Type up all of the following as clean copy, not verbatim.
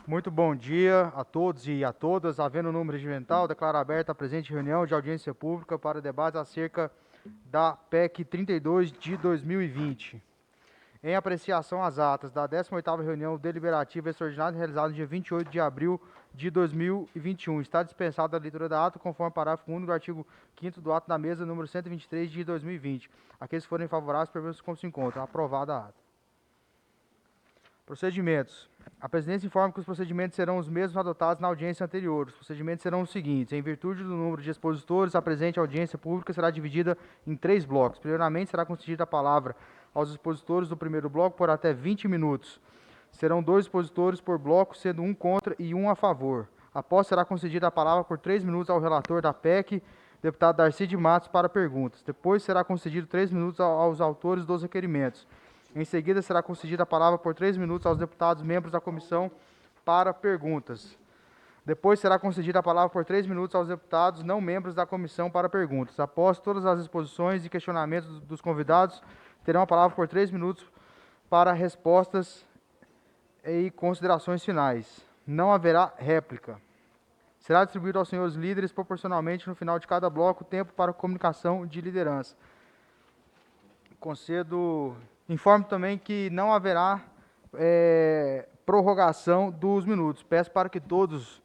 Muito bom dia a todos e a todas. Havendo o número regimental, declaro aberta a presente reunião de audiência pública para debate acerca da PEC 32 de 2020. Em apreciação às atas da 18ª reunião deliberativa extraordinária realizada no dia 28 de abril de 2021. Está dispensada a leitura da ata conforme parágrafo único do artigo 5º do ato da mesa número 123 de 2020. Aqueles que forem favoráveis, permaneçam como se encontram. Aprovada a ata. Procedimentos. A presidência informa que os procedimentos serão os mesmos adotados na audiência anterior. Os procedimentos serão os seguintes. Em virtude do número de expositores, a presente audiência pública será dividida em 3 blocos. Primeiramente, será concedida a palavra aos expositores do primeiro bloco por até 20 minutos. Serão 2 expositores por bloco, sendo um contra e um a favor. Após, será concedida a palavra por 3 minutos ao relator da PEC, deputado Darcy de Matos, para perguntas. Depois, será concedido 3 minutos aos autores dos requerimentos. Em seguida, será concedida a palavra por 3 minutos aos deputados membros da comissão para perguntas. Depois, será concedida a palavra por 3 minutos aos deputados não membros da comissão para perguntas. Após todas as exposições e questionamentos dos convidados, terão a palavra por 3 minutos para respostas e considerações finais. Não haverá réplica. Será distribuído aos senhores líderes proporcionalmente no final de cada bloco tempo para comunicação de liderança. Informo também que não haverá prorrogação dos minutos. Peço para que todos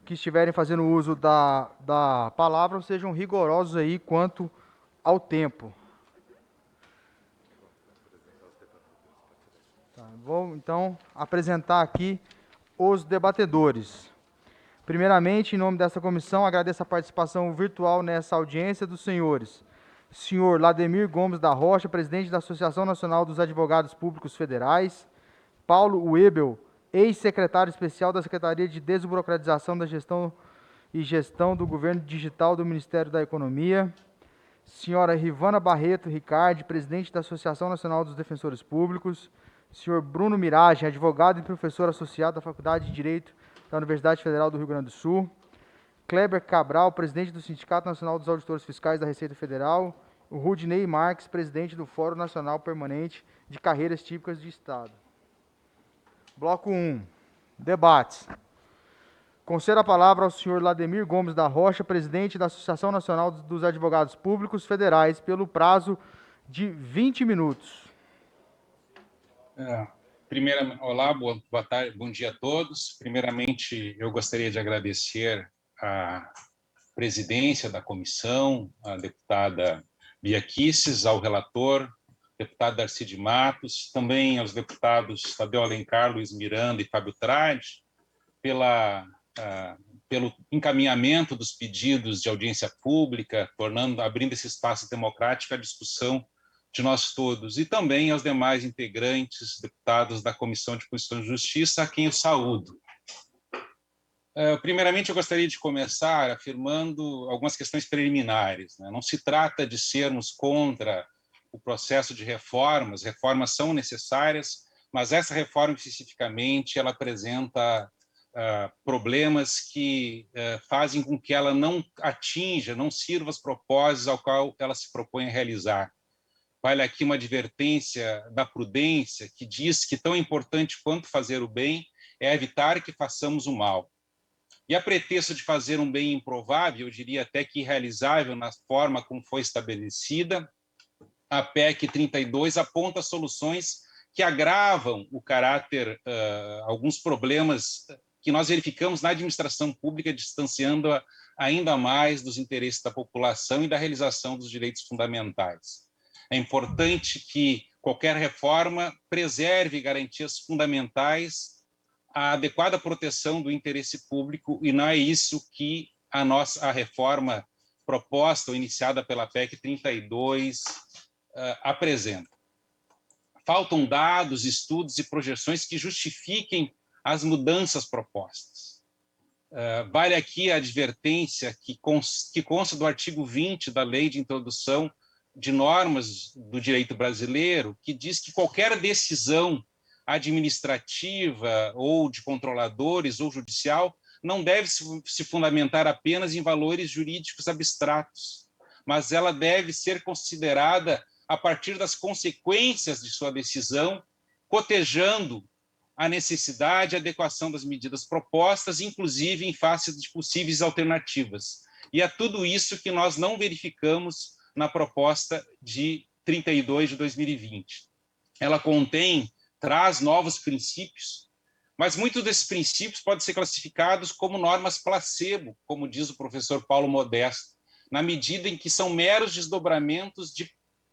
que estiverem fazendo uso da palavra sejam rigorosos aí quanto ao tempo. Vou então apresentar aqui os debatedores. Primeiramente, em nome dessa comissão, agradeço a participação virtual nessa audiência dos senhores: senhor Lademir Gomes da Rocha, presidente da Associação Nacional dos Advogados Públicos Federais; Paulo Webel, ex-secretário especial da Secretaria de Desburocratização da Gestão e Gestão do Governo Digital do Ministério da Economia; senhora Rivana Barreto Ricardi, presidente da Associação Nacional dos Defensores Públicos; senhor Bruno Miragem, advogado e professor associado da Faculdade de Direito da Universidade Federal do Rio Grande do Sul; Kleber Cabral, presidente do Sindicato Nacional dos Auditores Fiscais da Receita Federal; o Rudinei Marques, presidente do Fórum Nacional Permanente de Carreiras Típicas de Estado. Bloco 1. Debates. Concedo a palavra ao senhor Lademir Gomes da Rocha, presidente da Associação Nacional dos Advogados Públicos Federais, pelo prazo de 20 minutos. Olá, boa tarde, bom dia a todos. Primeiramente, eu gostaria de agradecer à presidência da comissão, a deputada Bia Kicis, ao relator, deputado Darcy de Matos, também aos deputados Tadeu Alencar, Luiz Miranda e Fábio Tradi, pelo encaminhamento dos pedidos de audiência pública, abrindo esse espaço democrático à discussão de nós todos, e também aos demais integrantes, deputados da Comissão de Constituição e Justiça, a quem eu saúdo. Primeiramente, eu gostaria de começar afirmando algumas questões preliminares. Não se trata de sermos contra o processo de reformas são necessárias, mas essa reforma especificamente, ela apresenta problemas que fazem com que ela não atinja, não sirva os propósitos ao qual ela se propõe a realizar. Vale aqui uma advertência da prudência, que diz que tão importante quanto fazer o bem é evitar que façamos o mal. E a pretexto de fazer um bem improvável, eu diria até que irrealizável na forma como foi estabelecida, a PEC 32 aponta soluções que agravam o caráter, alguns problemas que nós verificamos na administração pública, distanciando-a ainda mais dos interesses da população e da realização dos direitos fundamentais. É importante que qualquer reforma preserve garantias fundamentais, a adequada proteção do interesse público, e não é isso que a reforma proposta ou iniciada pela PEC 32 apresenta. Faltam dados, estudos e projeções que justifiquem as mudanças propostas. Vale aqui a advertência que consta do artigo 20 da Lei de Introdução de Normas do Direito Brasileiro, que diz que qualquer decisão administrativa ou de controladores ou judicial não deve se fundamentar apenas em valores jurídicos abstratos, mas ela deve ser considerada a partir das consequências de sua decisão, cotejando a necessidade e adequação das medidas propostas, inclusive em face de possíveis alternativas. E é tudo isso que nós não verificamos na proposta de 32 de 2020. Ela traz novos princípios, mas muitos desses princípios podem ser classificados como normas placebo, como diz o professor Paulo Modesto, na medida em que são meros desdobramentos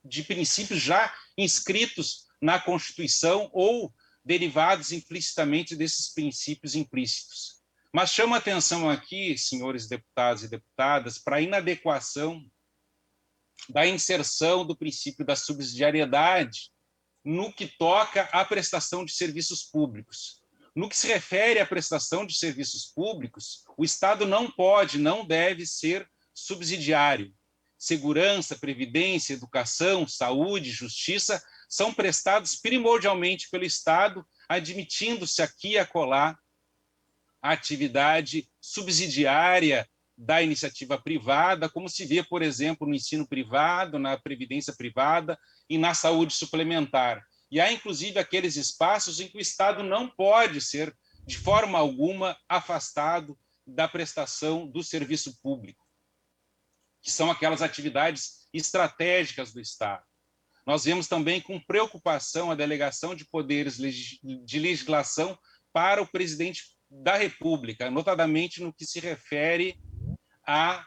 de princípios já inscritos na Constituição ou derivados implicitamente desses princípios implícitos. Mas chama atenção aqui, senhores deputados e deputadas, para a inadequação da inserção do princípio da subsidiariedade no que toca à prestação de serviços públicos. No que se refere à prestação de serviços públicos, o Estado não pode, não deve ser subsidiário. Segurança, previdência, educação, saúde, justiça são prestados primordialmente pelo Estado, admitindo-se aqui e acolá a atividade subsidiária da iniciativa privada, como se vê, por exemplo, no ensino privado, na previdência privada e na saúde suplementar. E há, inclusive, aqueles espaços em que o Estado não pode ser, de forma alguma, afastado da prestação do serviço público, que são aquelas atividades estratégicas do Estado. Nós vemos também com preocupação a delegação de poderes de legislação para o presidente da República, notadamente no que se refere à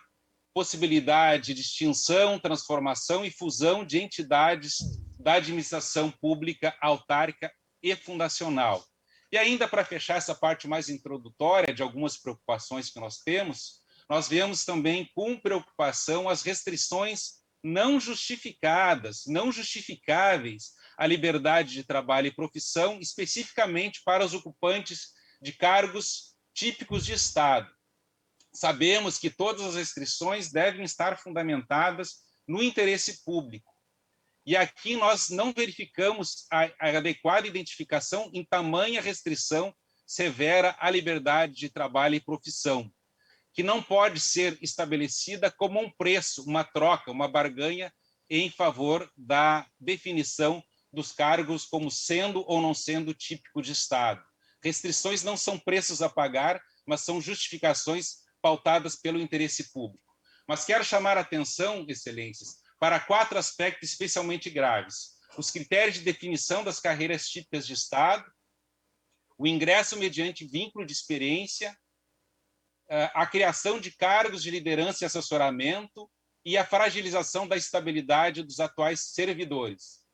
possibilidade de extinção, transformação e fusão de entidades da administração pública autárquica e fundacional. E ainda para fechar essa parte mais introdutória de algumas preocupações que nós temos, nós vemos também com preocupação as restrições não justificadas, não justificáveis à liberdade de trabalho e profissão, especificamente para os ocupantes de cargos típicos de Estado. Sabemos que todas as restrições devem estar fundamentadas no interesse público. E aqui nós não verificamos a adequada identificação em tamanha restrição severa à liberdade de trabalho e profissão, que não pode ser estabelecida como um preço, uma troca, uma barganha em favor da definição dos cargos como sendo ou não sendo típico de Estado. Restrições não são preços a pagar, mas são justificações pautadas pelo interesse público. Mas quero chamar a atenção, excelências, para 4 aspectos especialmente graves: os critérios de definição das carreiras típicas de Estado, o ingresso mediante vínculo de experiência, a criação de cargos de liderança e assessoramento e a fragilização da estabilidade dos atuais servidores.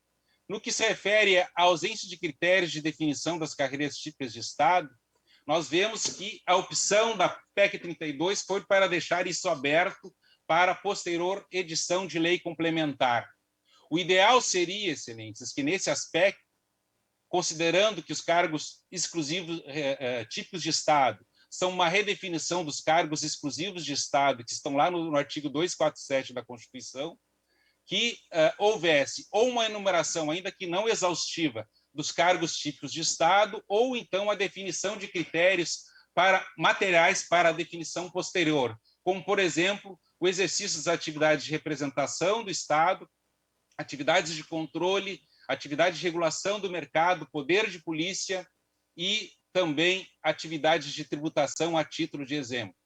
No que se refere à ausência de critérios de definição das carreiras típicas de Estado, nós vemos que a opção da PEC 32 foi para deixar isso aberto para a posterior edição de lei complementar. O ideal seria, excelências, que nesse aspecto, considerando que os cargos exclusivos típicos de Estado são uma redefinição dos cargos exclusivos de Estado, que estão lá no artigo 247 da Constituição, que houvesse ou uma enumeração, ainda que não exaustiva, dos cargos típicos de Estado, ou então a definição de critérios materiais para a definição posterior, como, por exemplo, o exercício das atividades de representação do Estado, atividades de controle, atividades de regulação do mercado, poder de polícia e também atividades de tributação a título de exemplo.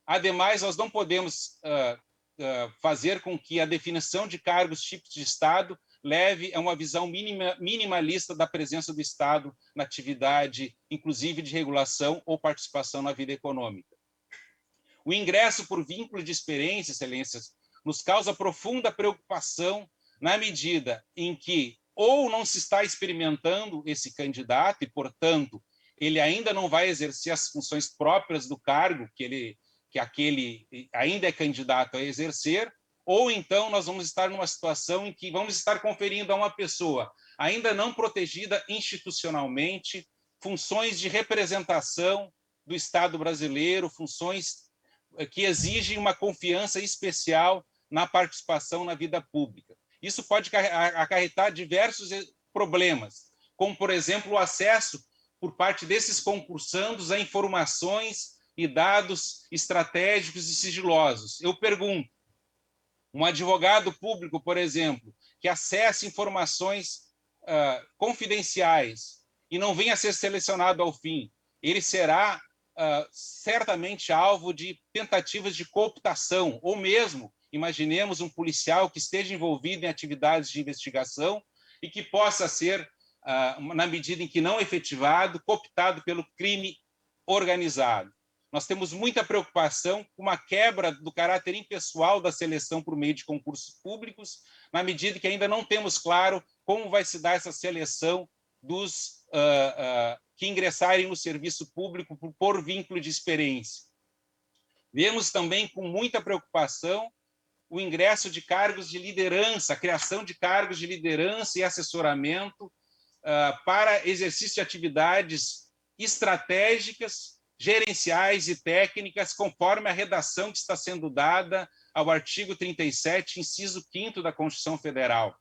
Ademais, nós não podemos fazer com que a definição de cargos típicos de Estado leve a uma visão minimalista da presença do Estado na atividade, inclusive de regulação ou participação na vida econômica. O ingresso por vínculo de experiência, excelências, nos causa profunda preocupação na medida em que ou não se está experimentando esse candidato e, portanto, ele ainda não vai exercer as funções próprias do cargo que aquele ainda é candidato a exercer, ou então nós vamos estar numa situação em que vamos estar conferindo a uma pessoa ainda não protegida institucionalmente funções de representação do Estado brasileiro, funções que exigem uma confiança especial na participação na vida pública. Isso pode acarretar diversos problemas, como, por exemplo, o acesso por parte desses concursandos a informações e dados estratégicos e sigilosos. Eu pergunto, um advogado público, por exemplo, que acesse informações confidenciais e não venha a ser selecionado ao fim, ele será certamente alvo de tentativas de cooptação, ou mesmo, imaginemos um policial que esteja envolvido em atividades de investigação e que possa ser, na medida em que não efetivado, cooptado pelo crime organizado. Nós temos muita preocupação com uma quebra do caráter impessoal da seleção por meio de concursos públicos, na medida que ainda não temos claro como vai se dar essa seleção dos que ingressarem no serviço público por vínculo de experiência. Vemos também com muita preocupação o ingresso de cargos de liderança, a criação de cargos de liderança e assessoramento para exercício de atividades estratégicas, gerenciais e técnicas, conforme a redação que está sendo dada ao artigo 37, inciso 5º da Constituição Federal.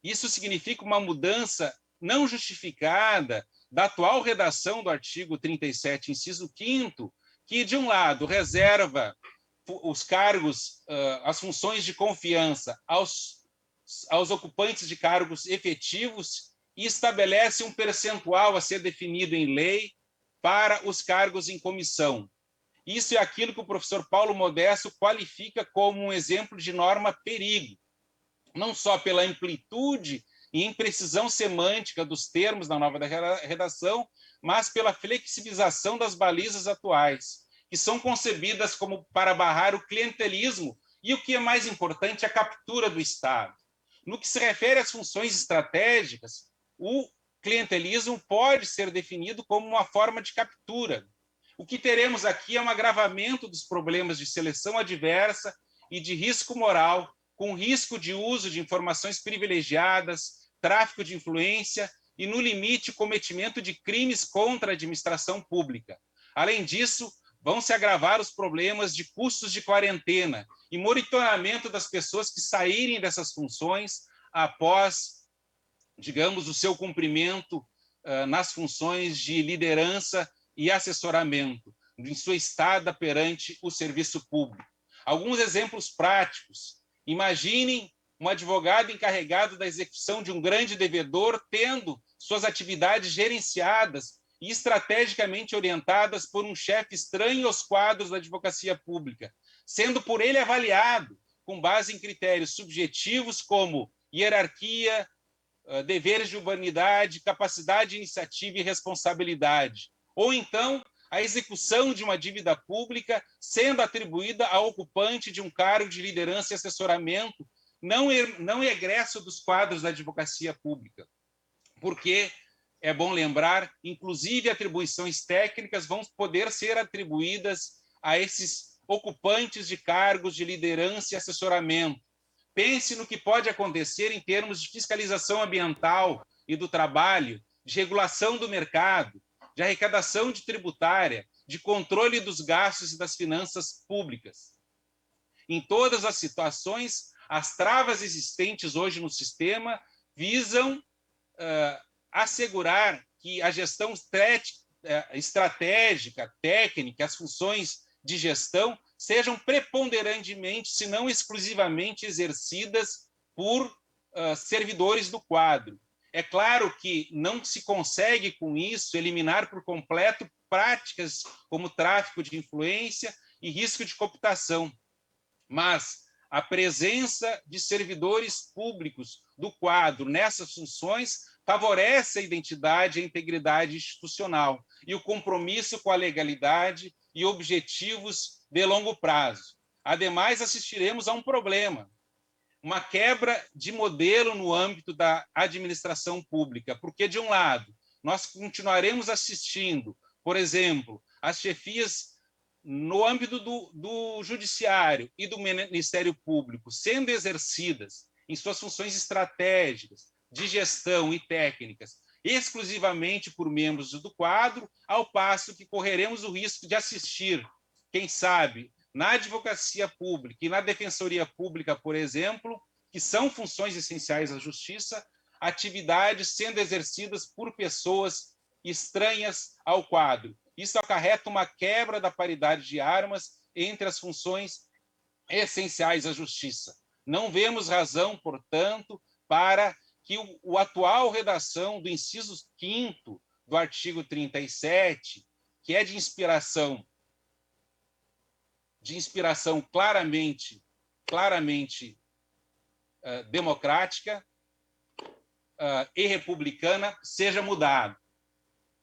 Isso significa uma mudança não justificada da atual redação do artigo 37, inciso 5º, que, de um lado, reserva os cargos, as funções de confiança aos ocupantes de cargos efetivos e estabelece um percentual a ser definido em lei para os cargos em comissão. Isso é aquilo que o professor Paulo Modesto qualifica como um exemplo de norma perigo, não só pela amplitude e imprecisão semântica dos termos da nova redação, mas pela flexibilização das balizas atuais, que são concebidas como para barrar o clientelismo e, o que é mais importante, a captura do Estado. No que se refere às funções estratégicas, o clientelismo pode ser definido como uma forma de captura. O que teremos aqui é um agravamento dos problemas de seleção adversa e de risco moral, com risco de uso de informações privilegiadas, tráfico de influência e, no limite, o cometimento de crimes contra a administração pública. Além disso, vão se agravar os problemas de custos de quarentena e monitoramento das pessoas que saírem dessas funções após, digamos, o seu cumprimento nas funções de liderança e assessoramento, em sua estada perante o serviço público. Alguns exemplos práticos. Imaginem um advogado encarregado da execução de um grande devedor tendo suas atividades gerenciadas e estrategicamente orientadas por um chefe estranho aos quadros da advocacia pública, sendo por ele avaliado com base em critérios subjetivos como hierarquia, deveres de urbanidade, capacidade de iniciativa e responsabilidade. Ou então, a execução de uma dívida pública sendo atribuída ao ocupante de um cargo de liderança e assessoramento não egresso dos quadros da advocacia pública. Porque, é bom lembrar, inclusive atribuições técnicas vão poder ser atribuídas a esses ocupantes de cargos de liderança e assessoramento. Pense no que pode acontecer em termos de fiscalização ambiental e do trabalho, de regulação do mercado, de arrecadação de tributária, de controle dos gastos e das finanças públicas. Em todas as situações, as travas existentes hoje no sistema visam assegurar que a gestão estratégica, técnica, as funções de gestão sejam preponderantemente, se não exclusivamente, exercidas por servidores do quadro. É claro que não se consegue, com isso, eliminar por completo práticas como tráfico de influência e risco de cooptação, mas a presença de servidores públicos do quadro nessas funções favorece a identidade e a integridade institucional e o compromisso com a legalidade e objetivos de longo prazo. Ademais, assistiremos a um problema, uma quebra de modelo no âmbito da administração pública, porque, de um lado, nós continuaremos assistindo, por exemplo, as chefias no âmbito do Judiciário e do Ministério Público sendo exercidas em suas funções estratégicas, de gestão e técnicas, exclusivamente por membros do quadro, ao passo que correremos o risco de assistir, quem sabe, na advocacia pública e na defensoria pública, por exemplo, que são funções essenciais à justiça, atividades sendo exercidas por pessoas estranhas ao quadro. Isso acarreta uma quebra da paridade de armas entre as funções essenciais à justiça. Não vemos razão, portanto, para que a atual redação do inciso 5º do artigo 37, que é de inspiração claramente democrática e republicana, seja mudado.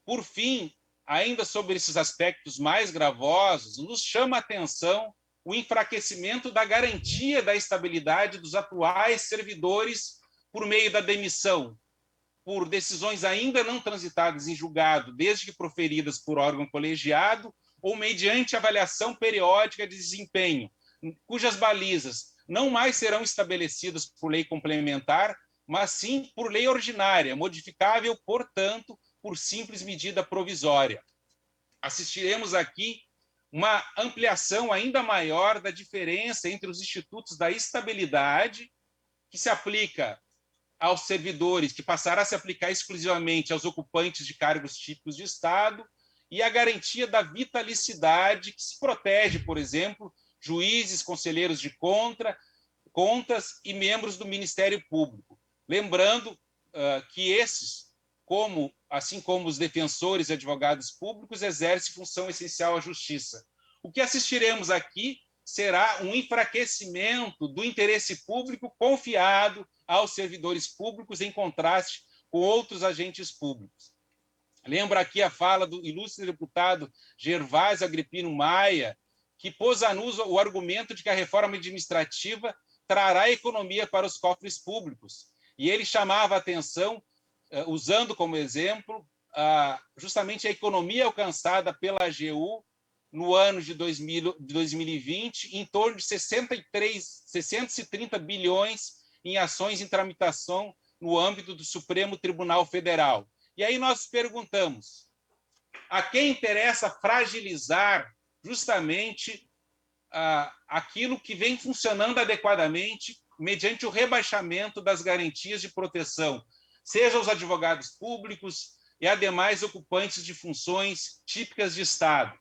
Por fim, ainda sobre esses aspectos mais gravosos, nos chama a atenção o enfraquecimento da garantia da estabilidade dos atuais servidores por meio da demissão, por decisões ainda não transitadas em julgado, desde que proferidas por órgão colegiado, ou mediante avaliação periódica de desempenho, cujas balizas não mais serão estabelecidas por lei complementar, mas sim por lei ordinária, modificável, portanto, por simples medida provisória. Assistiremos aqui uma ampliação ainda maior da diferença entre os institutos da estabilidade, que se aplica aos servidores, que passará a se aplicar exclusivamente aos ocupantes de cargos típicos de Estado, e a garantia da vitalicidade, que se protege, por exemplo, juízes, conselheiros de contas e membros do Ministério Público. Lembrando que esses, assim como os defensores e advogados públicos, exercem função essencial à justiça. O que assistiremos aqui será um enfraquecimento do interesse público confiado aos servidores públicos, em contraste com outros agentes públicos. Lembra aqui a fala do ilustre deputado Gervásio Agripino Maia, que pôs à luz o argumento de que a reforma administrativa trará economia para os cofres públicos. E ele chamava a atenção, usando como exemplo justamente a economia alcançada pela AGU no ano de 2020, em torno de 630 bilhões em ações em tramitação no âmbito do Supremo Tribunal Federal. E aí nós perguntamos, a quem interessa fragilizar justamente aquilo que vem funcionando adequadamente mediante o rebaixamento das garantias de proteção, seja os advogados públicos e ademais ocupantes de funções típicas de Estado.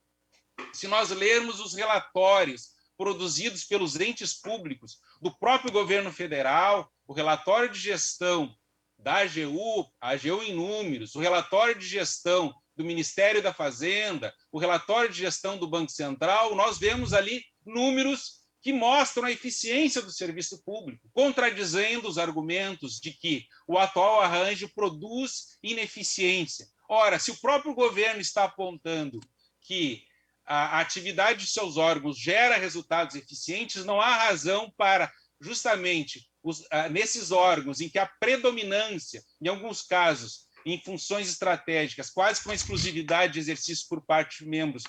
Se nós lermos os relatórios produzidos pelos entes públicos do próprio governo federal, o relatório de gestão da AGU, a AGU em números, o relatório de gestão do Ministério da Fazenda, o relatório de gestão do Banco Central, nós vemos ali números que mostram a eficiência do serviço público, contradizendo os argumentos de que o atual arranjo produz ineficiência. Ora, se o próprio governo está apontando que a atividade de seus órgãos gera resultados eficientes, não há razão para, justamente, nesses órgãos em que a predominância, em alguns casos, em funções estratégicas, quase com exclusividade de exercício por parte de membros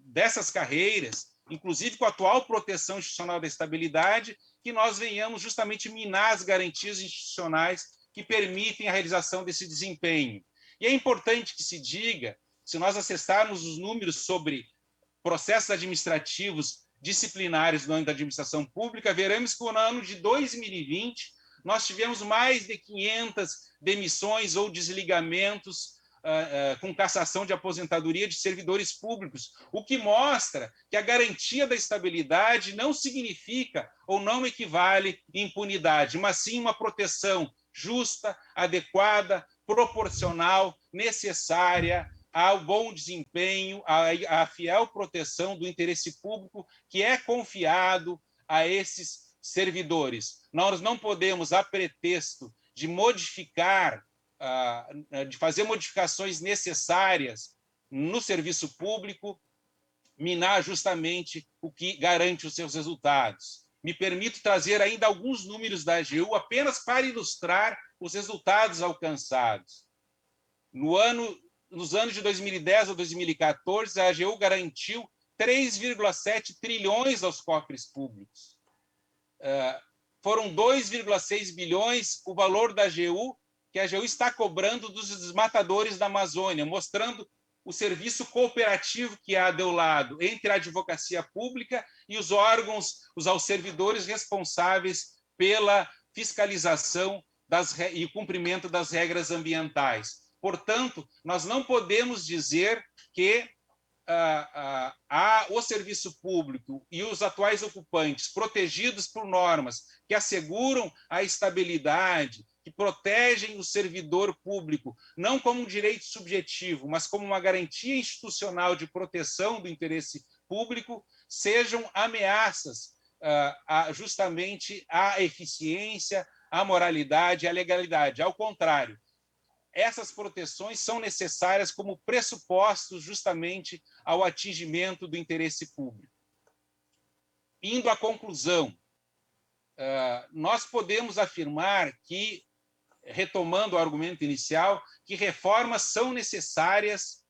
dessas carreiras, inclusive com a atual proteção institucional da estabilidade, que nós venhamos justamente minar as garantias institucionais que permitem a realização desse desempenho. E é importante que se diga, se nós acessarmos os números sobre processos administrativos disciplinares no âmbito da administração pública, veremos que no ano de 2020 nós tivemos mais de 500 demissões ou desligamentos com cassação de aposentadoria de servidores públicos, o que mostra que a garantia da estabilidade não significa ou não equivale à impunidade, mas sim uma proteção justa, adequada, proporcional, necessária ao bom desempenho, à fiel proteção do interesse público que é confiado a esses servidores. Nós não podemos, a pretexto de modificar, de fazer modificações necessárias no serviço público, minar justamente o que garante os seus resultados. Me permito trazer ainda alguns números da AGU apenas para ilustrar os resultados alcançados. Nos anos de 2010 a 2014, a AGU garantiu 3,7 trilhões aos cofres públicos. Foram 2,6 bilhões o valor da AGU, que a AGU está cobrando dos desmatadores da Amazônia, mostrando o serviço cooperativo que há ao lado entre a advocacia pública e os órgãos, aos servidores responsáveis pela fiscalização e cumprimento das regras ambientais. Portanto, nós não podemos dizer que o serviço público e os atuais ocupantes protegidos por normas que asseguram a estabilidade, que protegem o servidor público, não como um direito subjetivo, mas como uma garantia institucional de proteção do interesse público, sejam ameaças justamente à eficiência, à moralidade, à legalidade. Ao contrário, essas proteções são necessárias como pressupostos justamente ao atingimento do interesse público. Indo à conclusão, nós podemos afirmar que, retomando o argumento inicial, que reformas são necessárias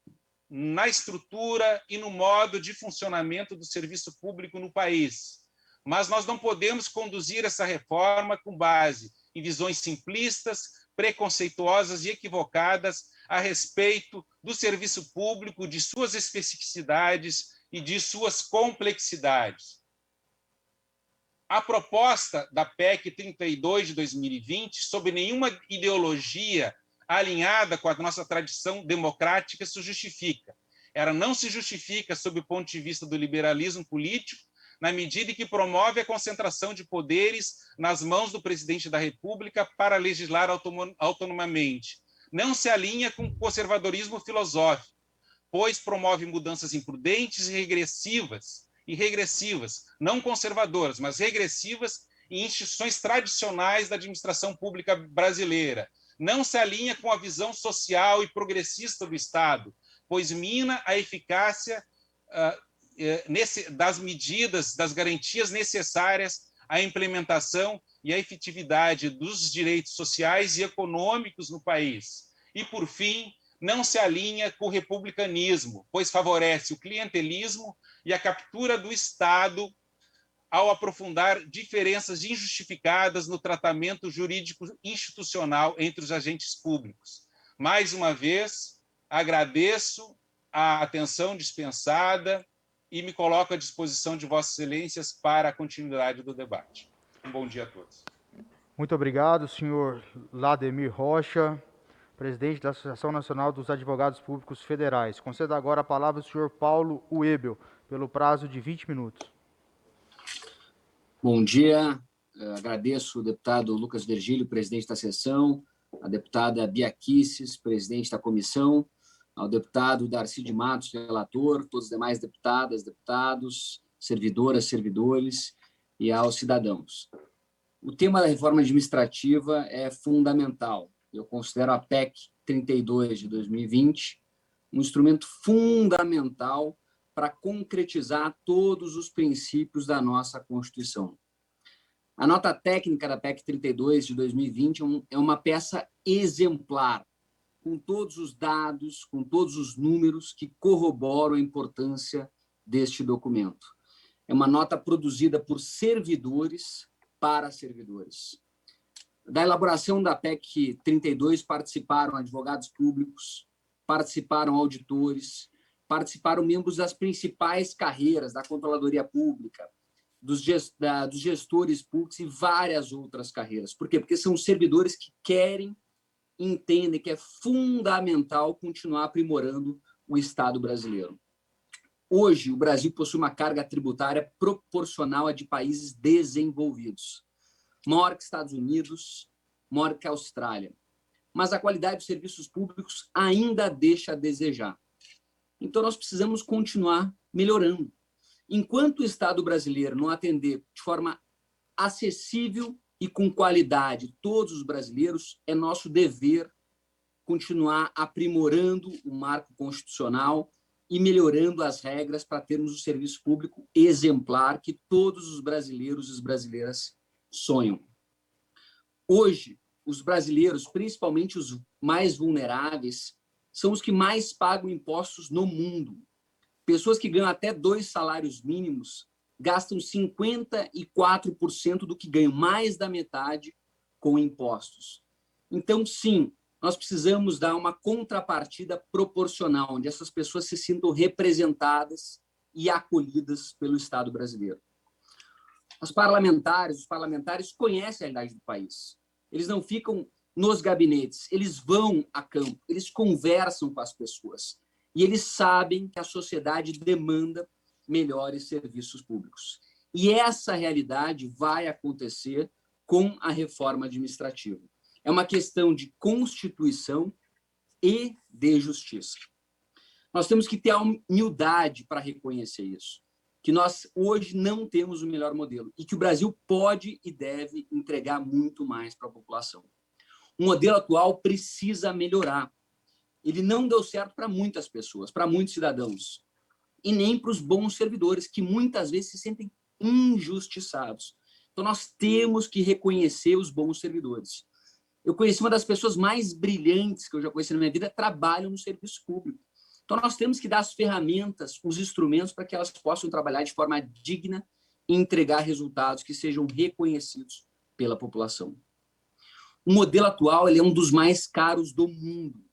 na estrutura e no modo de funcionamento do serviço público no país. Mas nós não podemos conduzir essa reforma com base em visões simplistas, preconceituosas e equivocadas a respeito do serviço público, de suas especificidades e de suas complexidades. A proposta da PEC 32 de 2020, sob nenhuma ideologia alinhada com a nossa tradição democrática, se justifica. Ela não se justifica sob o ponto de vista do liberalismo político, na medida em que promove a concentração de poderes nas mãos do presidente da República para legislar autonomamente. Não se alinha com o conservadorismo filosófico, pois promove mudanças imprudentes e regressivas, não conservadoras, mas regressivas em instituições tradicionais da administração pública brasileira. Não se alinha com a visão social e progressista do Estado, pois mina a eficácia das medidas, das garantias necessárias à implementação e à efetividade dos direitos sociais e econômicos no país. E, por fim, não se alinha com o republicanismo, pois favorece o clientelismo e a captura do Estado ao aprofundar diferenças injustificadas no tratamento jurídico institucional entre os agentes públicos. Mais uma vez, agradeço a atenção dispensada e me coloco à disposição de Vossas Excelências para a continuidade do debate. Um bom dia a todos. Muito obrigado, senhor Lademir Rocha, presidente da Associação Nacional dos Advogados Públicos Federais. Concedo agora a palavra ao senhor Paulo Uebel, pelo prazo de 20 minutos. Bom dia, agradeço o deputado Lucas Virgílio, presidente da sessão, a deputada Bia Kicis, presidente da comissão, ao deputado Darcy de Matos, relator, todos os demais deputadas, deputados, servidoras, servidores e aos cidadãos. O tema da reforma administrativa é fundamental. Eu considero a PEC 32 de 2020 um instrumento fundamental para concretizar todos os princípios da nossa Constituição. A nota técnica da PEC 32 de 2020 é uma peça exemplar, com todos os dados, com todos os números que corroboram a importância deste documento. É uma nota produzida por servidores para servidores. Da elaboração da PEC 32 participaram advogados públicos, participaram auditores, participaram membros das principais carreiras da Controladoria Pública, dos gestores públicos e várias outras carreiras. Por quê? Porque são servidores que entendem que é fundamental continuar aprimorando o Estado brasileiro. Hoje, o Brasil possui uma carga tributária proporcional à de países desenvolvidos, maior que Estados Unidos, maior que a Austrália. Mas a qualidade dos serviços públicos ainda deixa a desejar. Então, nós precisamos continuar melhorando. Enquanto o Estado brasileiro não atender de forma acessível e com qualidade todos os brasileiros, é nosso dever continuar aprimorando o marco constitucional e melhorando as regras para termos um serviço público exemplar que todos os brasileiros e as brasileiras sonham. Hoje, os brasileiros, principalmente os mais vulneráveis, são os que mais pagam impostos no mundo. Pessoas que ganham até 2 salários mínimos gastam 54% do que ganham, mais da metade, com impostos. Então, sim, nós precisamos dar uma contrapartida proporcional, onde essas pessoas se sintam representadas e acolhidas pelo Estado brasileiro. Os parlamentares conhecem a realidade do país. Eles não ficam nos gabinetes, eles vão a campo, eles conversam com as pessoas. E eles sabem que a sociedade demanda melhores serviços públicos. E essa realidade vai acontecer com a reforma administrativa. É uma questão de Constituição e de justiça. Nós temos que ter a humildade para reconhecer isso, que nós hoje não temos o melhor modelo e que o Brasil pode e deve entregar muito mais para a população. O modelo atual precisa melhorar. Ele não deu certo para muitas pessoas, para muitos cidadãos, e nem para os bons servidores, que muitas vezes se sentem injustiçados. Então, nós temos que reconhecer os bons servidores. Eu conheci uma das pessoas mais brilhantes que eu já conheci na minha vida, trabalham no serviço público. Então, nós temos que dar as ferramentas, os instrumentos para que elas possam trabalhar de forma digna e entregar resultados que sejam reconhecidos pela população. O modelo atual ele é um dos mais caros do mundo.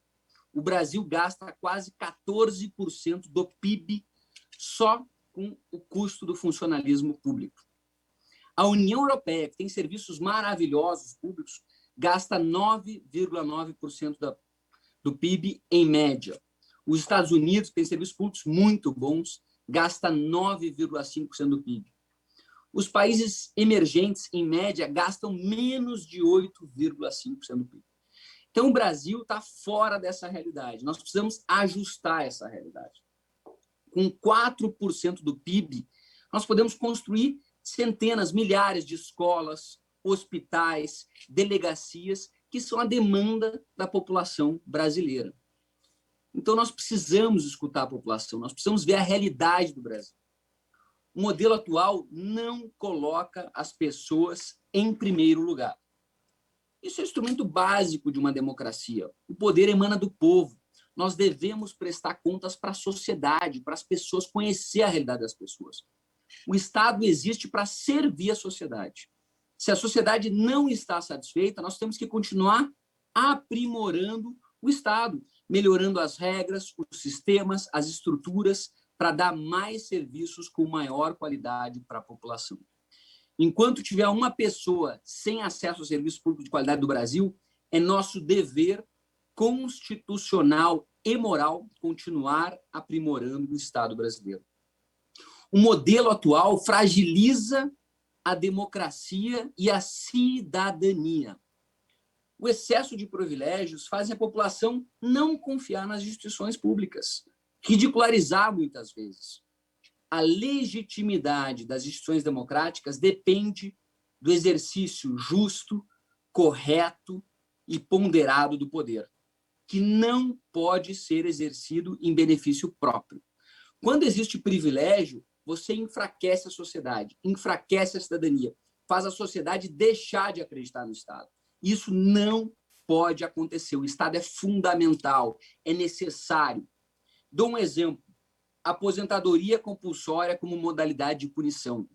O Brasil gasta quase 14% do PIB só com o custo do funcionalismo público. A União Europeia, que tem serviços maravilhosos públicos, gasta 9,9% do PIB em média. Os Estados Unidos, que tem serviços públicos muito bons, gasta 9,5% do PIB. Os países emergentes, em média, gastam menos de 8,5% do PIB. Então, o Brasil está fora dessa realidade. Nós precisamos ajustar essa realidade. Com 4% do PIB, nós podemos construir centenas, milhares de escolas, hospitais, delegacias, que são a demanda da população brasileira. Então, nós precisamos escutar a população, nós precisamos ver a realidade do Brasil. O modelo atual não coloca as pessoas em primeiro lugar. Isso é um instrumento básico de uma democracia. O poder emana do povo. Nós devemos prestar contas para a sociedade, para as pessoas, conhecer a realidade das pessoas. O Estado existe para servir a sociedade. Se a sociedade não está satisfeita, nós temos que continuar aprimorando o Estado, melhorando as regras, os sistemas, as estruturas, para dar mais serviços com maior qualidade para a população. Enquanto tiver uma pessoa sem acesso ao serviço público de qualidade do Brasil, é nosso dever constitucional e moral continuar aprimorando o Estado brasileiro. O modelo atual fragiliza a democracia e a cidadania. O excesso de privilégios faz a população não confiar nas instituições públicas, ridicularizar muitas vezes. A legitimidade das instituições democráticas depende do exercício justo, correto e ponderado do poder, que não pode ser exercido em benefício próprio. Quando existe privilégio, você enfraquece a sociedade, enfraquece a cidadania, faz a sociedade deixar de acreditar no Estado. Isso não pode acontecer. O Estado é fundamental, é necessário. Dou um exemplo. Aposentadoria compulsória como modalidade de punição.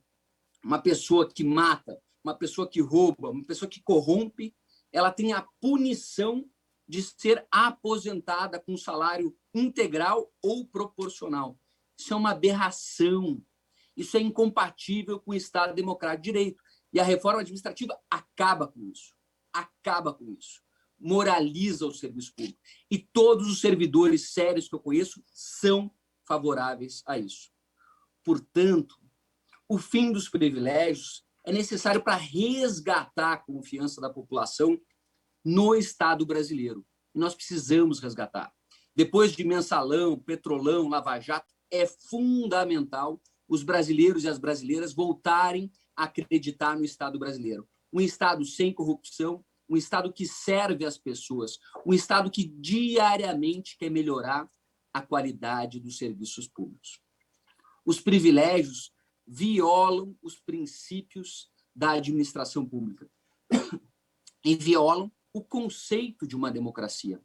Uma pessoa que mata, uma pessoa que rouba, uma pessoa que corrompe, ela tem a punição de ser aposentada com salário integral ou proporcional. Isso é uma aberração. Isso é incompatível com o Estado Democrático de Direito. E a reforma administrativa acaba com isso. Acaba com isso. Moraliza o serviço público. E todos os servidores sérios que eu conheço são favoráveis a isso. Portanto, o fim dos privilégios é necessário para resgatar a confiança da população no Estado brasileiro. E nós precisamos resgatar. Depois de Mensalão, Petrolão, Lava Jato, é fundamental os brasileiros e as brasileiras voltarem a acreditar no Estado brasileiro. Um Estado sem corrupção, um Estado que serve as pessoas, um Estado que diariamente quer melhorar a qualidade dos serviços públicos. Os privilégios violam os princípios da administração pública e violam o conceito de uma democracia,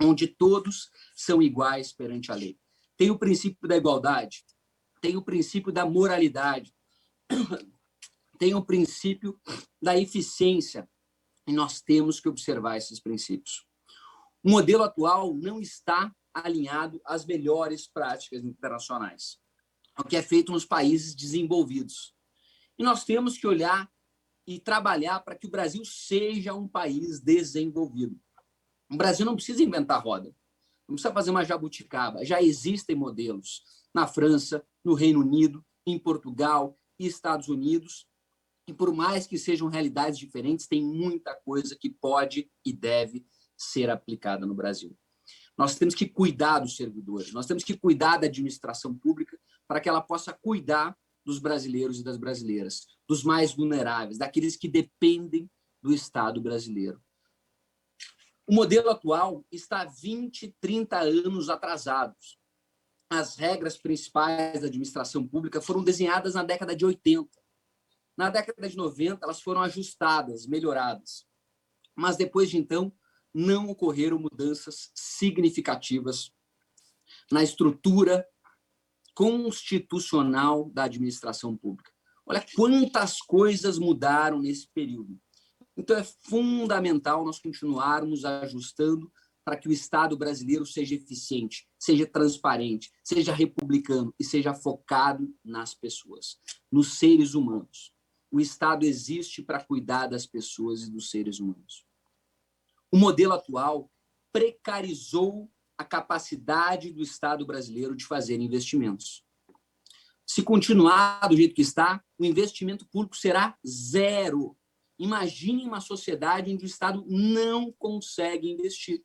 onde todos são iguais perante a lei. Tem o princípio da igualdade, tem o princípio da moralidade, tem o princípio da eficiência, e nós temos que observar esses princípios. O modelo atual não está alinhado às melhores práticas internacionais, ao que é feito nos países desenvolvidos. E nós temos que olhar e trabalhar para que o Brasil seja um país desenvolvido. O Brasil não precisa inventar roda. Não precisa fazer uma jabuticaba. Já existem modelos na França, no Reino Unido, em Portugal e Estados Unidos. E por mais que sejam realidades diferentes, tem muita coisa que pode e deve ser aplicada no Brasil. Nós temos que cuidar dos servidores, nós temos que cuidar da administração pública para que ela possa cuidar dos brasileiros e das brasileiras, dos mais vulneráveis, daqueles que dependem do Estado brasileiro. O modelo atual está 20, 30 anos atrasados. As regras principais da administração pública foram desenhadas na década de 80. Na década de 90, elas foram ajustadas, melhoradas. Mas depois de então, não ocorreram mudanças significativas na estrutura constitucional da administração pública. Olha quantas coisas mudaram nesse período. Então, é fundamental nós continuarmos ajustando para que o Estado brasileiro seja eficiente, seja transparente, seja republicano e seja focado nas pessoas, nos seres humanos. O Estado existe para cuidar das pessoas e dos seres humanos. O modelo atual precarizou a capacidade do Estado brasileiro de fazer investimentos. Se continuar do jeito que está, o investimento público será zero. Imagine uma sociedade onde o Estado não consegue investir.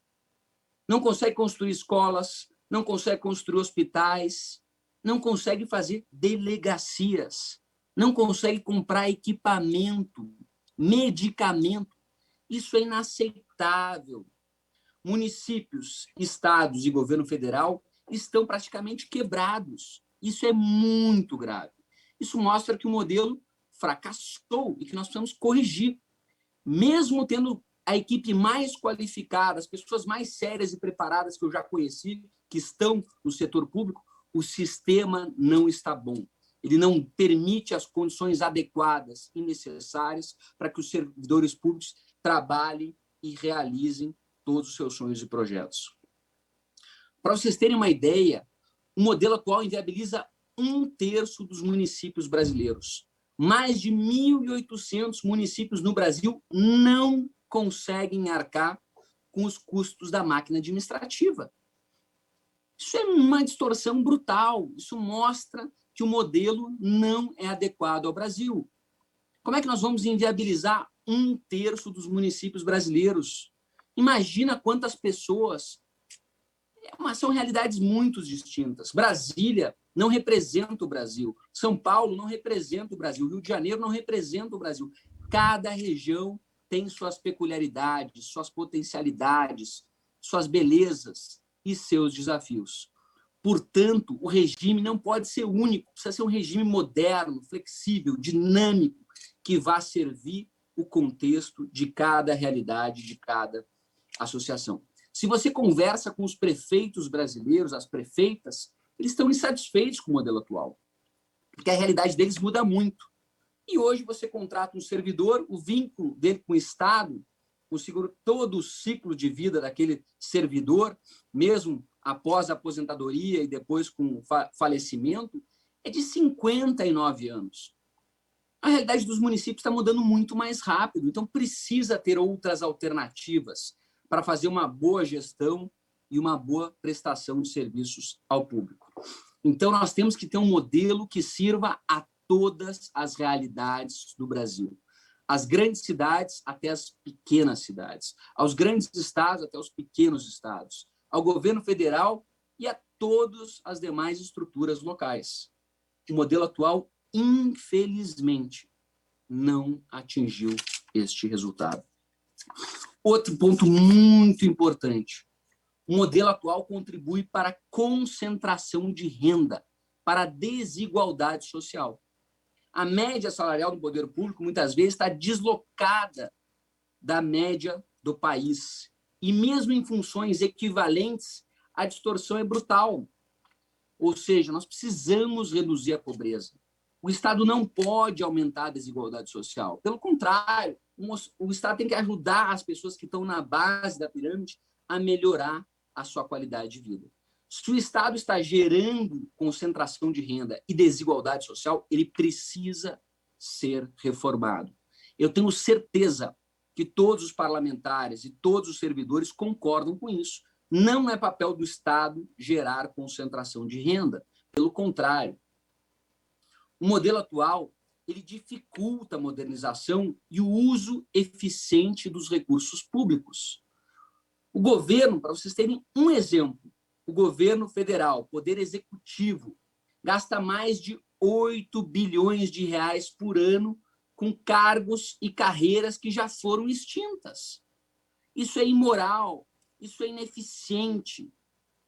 Não consegue construir escolas, não consegue construir hospitais, não consegue fazer delegacias, não consegue comprar equipamento, medicamento. Isso é inaceitável. Municípios, estados e governo federal estão praticamente quebrados. Isso é muito grave. Isso mostra que o modelo fracassou e que nós precisamos corrigir. Mesmo tendo a equipe mais qualificada, as pessoas mais sérias e preparadas que eu já conheci, que estão no setor público, o sistema não está bom. Ele não permite as condições adequadas e necessárias para que os servidores públicos trabalhem e realizem todos os seus sonhos e projetos. Para vocês terem uma ideia, o modelo atual inviabiliza 1/3 dos municípios brasileiros. Mais de 1.800 municípios no Brasil não conseguem arcar com os custos da máquina administrativa. Isso é uma distorção brutal. Isso mostra que o modelo não é adequado ao Brasil. Como é que nós vamos inviabilizar 1/3 dos municípios brasileiros? Imagina quantas pessoas... São realidades muito distintas. Brasília não representa o Brasil. São Paulo não representa o Brasil. Rio de Janeiro não representa o Brasil. Cada região tem suas peculiaridades, suas potencialidades, suas belezas e seus desafios. Portanto, o regime não pode ser único. Precisa ser um regime moderno, flexível, dinâmico, que vá servir o contexto de cada realidade, de cada associação. Se você conversa com os prefeitos brasileiros, as prefeitas, eles estão insatisfeitos com o modelo atual, porque a realidade deles muda muito. E hoje você contrata um servidor, o vínculo dele com o Estado, configura todo o ciclo de vida daquele servidor, mesmo após a aposentadoria e depois com o falecimento, é de 59 anos. A realidade dos municípios está mudando muito mais rápido, então precisa ter outras alternativas para fazer uma boa gestão e uma boa prestação de serviços ao público. Então, nós temos que ter um modelo que sirva a todas as realidades do Brasil. As grandes cidades até as pequenas cidades, aos grandes estados até os pequenos estados, ao governo federal e a todas as demais estruturas locais. O modelo atual, infelizmente, não atingiu este resultado. Outro ponto muito importante. O modelo atual contribui para a concentração de renda, para a desigualdade social. A média salarial do poder público, muitas vezes, está deslocada da média do país. E mesmo em funções equivalentes, a distorção é brutal. Ou seja, nós precisamos reduzir a pobreza. O Estado não pode aumentar a desigualdade social. Pelo contrário, o Estado tem que ajudar as pessoas que estão na base da pirâmide a melhorar a sua qualidade de vida. Se o Estado está gerando concentração de renda e desigualdade social, ele precisa ser reformado. Eu tenho certeza que todos os parlamentares e todos os servidores concordam com isso. Não é papel do Estado gerar concentração de renda. Pelo contrário, o modelo atual ele dificulta a modernização e o uso eficiente dos recursos públicos. O governo, para vocês terem um exemplo, o governo federal, poder executivo, gasta mais de 8 bilhões de reais por ano com cargos e carreiras que já foram extintas. Isso é imoral, isso é ineficiente,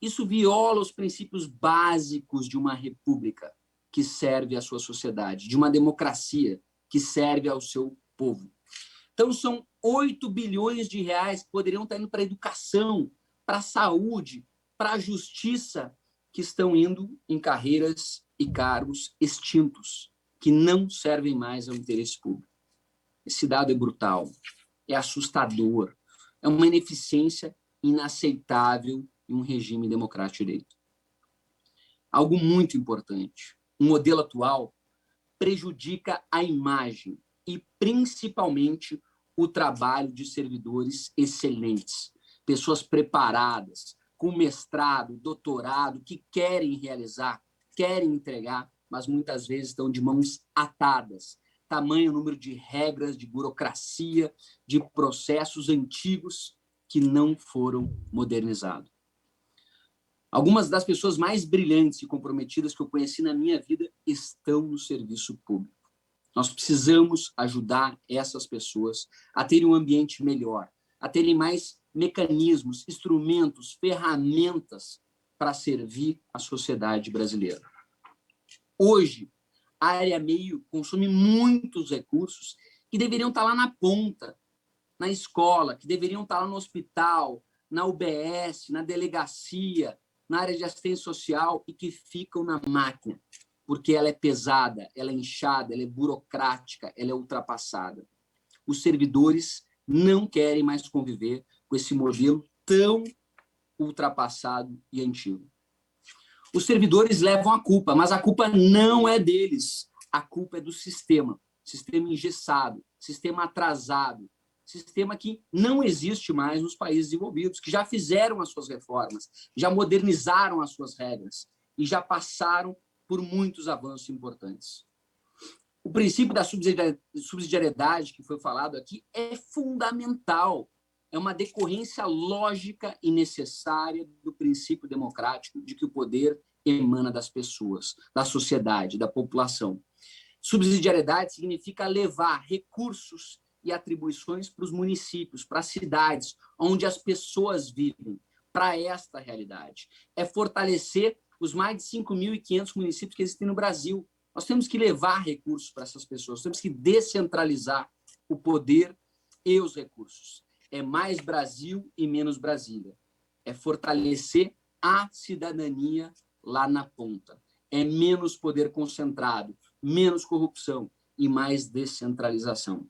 isso viola os princípios básicos de uma república que serve à sua sociedade, de uma democracia que serve ao seu povo. Então, são 8 bilhões de reais que poderiam estar indo para a educação, para a saúde, para a justiça, que estão indo em carreiras e cargos extintos, que não servem mais ao interesse público. Esse dado é brutal, é assustador, é uma ineficiência inaceitável em um regime democrático de direito. Algo muito importante, o modelo atual prejudica a imagem e, principalmente, o trabalho de servidores excelentes, pessoas preparadas, com mestrado, doutorado, que querem realizar, querem entregar, mas muitas vezes estão de mãos atadas. Tamanho número de regras, de burocracia, de processos antigos que não foram modernizados. Algumas das pessoas mais brilhantes e comprometidas que eu conheci na minha vida estão no serviço público. Nós precisamos ajudar essas pessoas a terem um ambiente melhor, a terem mais mecanismos, instrumentos, ferramentas para servir a sociedade brasileira. Hoje, a área meio consome muitos recursos que deveriam estar lá na ponta, na escola, que deveriam estar lá no hospital, na UBS, na delegacia, na área de assistência social e que ficam na máquina, porque ela é pesada, ela é inchada, ela é burocrática, ela é ultrapassada. Os servidores não querem mais conviver com esse modelo tão ultrapassado e antigo. Os servidores levam a culpa, mas a culpa não é deles. A culpa é do sistema engessado, sistema atrasado, sistema que não existe mais nos países desenvolvidos, que já fizeram as suas reformas, já modernizaram as suas regras e já passaram por muitos avanços importantes. O princípio da subsidiariedade que foi falado aqui é fundamental. É uma decorrência lógica e necessária do princípio democrático de que o poder emana das pessoas, da sociedade, da população. Subsidiariedade significa levar recursos e atribuições para os municípios, para as cidades, onde as pessoas vivem, para esta realidade. É fortalecer os mais de 5.500 municípios que existem no Brasil. Nós temos que levar recursos para essas pessoas, temos que descentralizar o poder e os recursos. É mais Brasil e menos Brasília. É fortalecer a cidadania lá na ponta. É menos poder concentrado, menos corrupção e mais descentralização.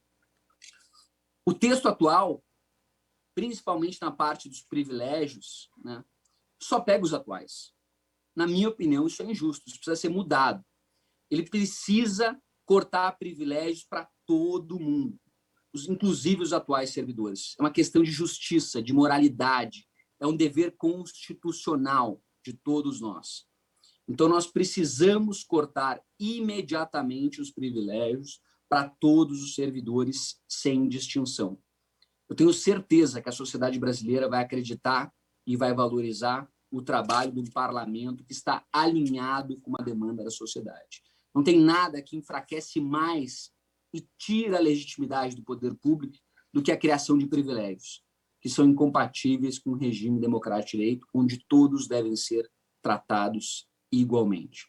O texto atual, principalmente na parte dos privilégios, né, só pega os atuais. Na minha opinião, isso é injusto, isso precisa ser mudado. Ele precisa cortar privilégios para todo mundo, inclusive os atuais servidores. É uma questão de justiça, de moralidade, é um dever constitucional de todos nós. Então, nós precisamos cortar imediatamente os privilégios para todos os servidores, sem distinção. Eu tenho certeza que a sociedade brasileira vai acreditar e vai valorizar o trabalho do parlamento que está alinhado com a demanda da sociedade. Não tem nada que enfraquece mais e tira a legitimidade do poder público do que a criação de privilégios, que são incompatíveis com o regime democrático de direito, onde todos devem ser tratados igualmente.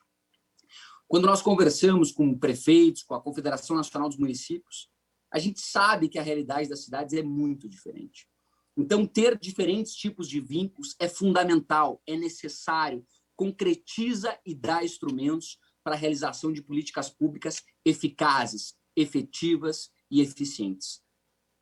Quando nós conversamos com prefeitos, com a Confederação Nacional dos Municípios, a gente sabe que a realidade das cidades é muito diferente. Então, ter diferentes tipos de vínculos é fundamental, é necessário, concretiza e dá instrumentos para a realização de políticas públicas eficazes, efetivas e eficientes.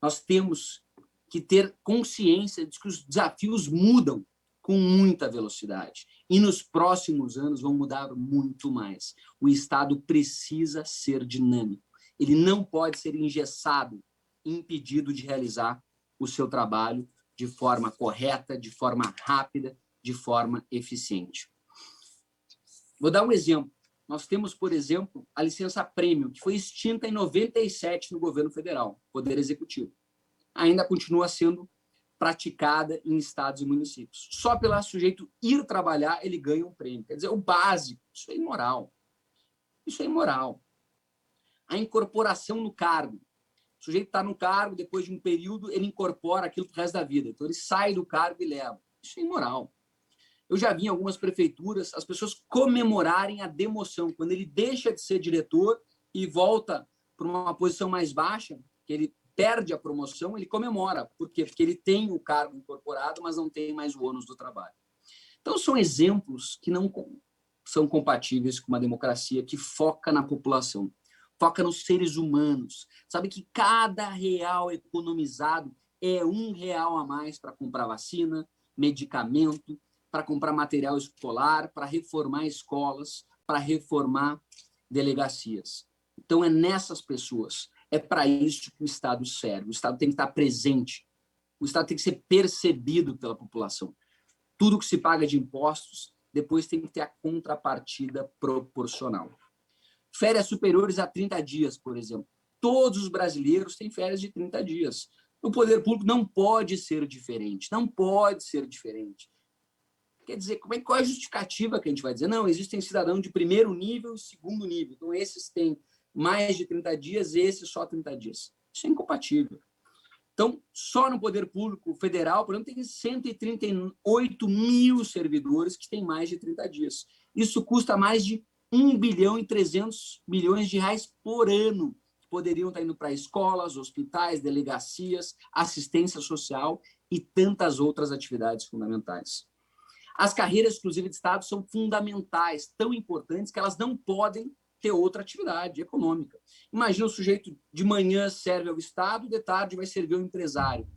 Nós temos que ter consciência de que os desafios mudam com muita velocidade e nos próximos anos vão mudar muito mais. O Estado precisa ser dinâmico. Ele não pode ser engessado, impedido de realizar o seu trabalho de forma correta, de forma rápida, de forma eficiente. Vou dar um exemplo. Nós temos, por exemplo, a licença prêmio, que foi extinta em 97 no governo federal, Poder Executivo. Ainda continua sendo praticada em estados e municípios. Só pelo sujeito ir trabalhar, ele ganha um prêmio. Quer dizer, o básico. Isso é imoral. Isso é imoral. A incorporação no cargo. O sujeito está no cargo, depois de um período, ele incorpora aquilo para o resto da vida. Então, ele sai do cargo e leva. Isso é imoral. Eu já vi em algumas prefeituras as pessoas comemorarem a demoção. Quando ele deixa de ser diretor e volta para uma posição mais baixa, que ele perde a promoção, ele comemora. Por quê? Porque ele tem o cargo incorporado, mas não tem mais o ônus do trabalho. Então, são exemplos que não são compatíveis com uma democracia que foca na população, foca nos seres humanos. Sabe que cada real economizado é R$1 a mais para comprar vacina, medicamento, para comprar material escolar, para reformar escolas, para reformar delegacias. Então, é nessas pessoas, é para isso que o Estado serve. O Estado tem que estar presente, o Estado tem que ser percebido pela população. Tudo que se paga de impostos, depois tem que ter a contrapartida proporcional. Férias superiores a 30 dias, por exemplo. Todos os brasileiros têm férias de 30 dias. O poder público não pode ser diferente, não pode ser diferente. Quer dizer, qual é a justificativa que a gente vai dizer? Não, existem cidadãos de primeiro nível e segundo nível. Então, esses têm mais de 30 dias, esses só 30 dias. Isso é incompatível. Então, só no poder público federal, por exemplo, tem 138 mil servidores que têm mais de 30 dias. Isso custa mais de 1 bilhão e 300 milhões de reais por ano, que poderiam estar indo para escolas, hospitais, delegacias, assistência social e tantas outras atividades fundamentais. As carreiras exclusivas de Estado são fundamentais, tão importantes que elas não podem ter outra atividade econômica. Imagina o sujeito de manhã serve ao Estado, de tarde vai servir ao empresário.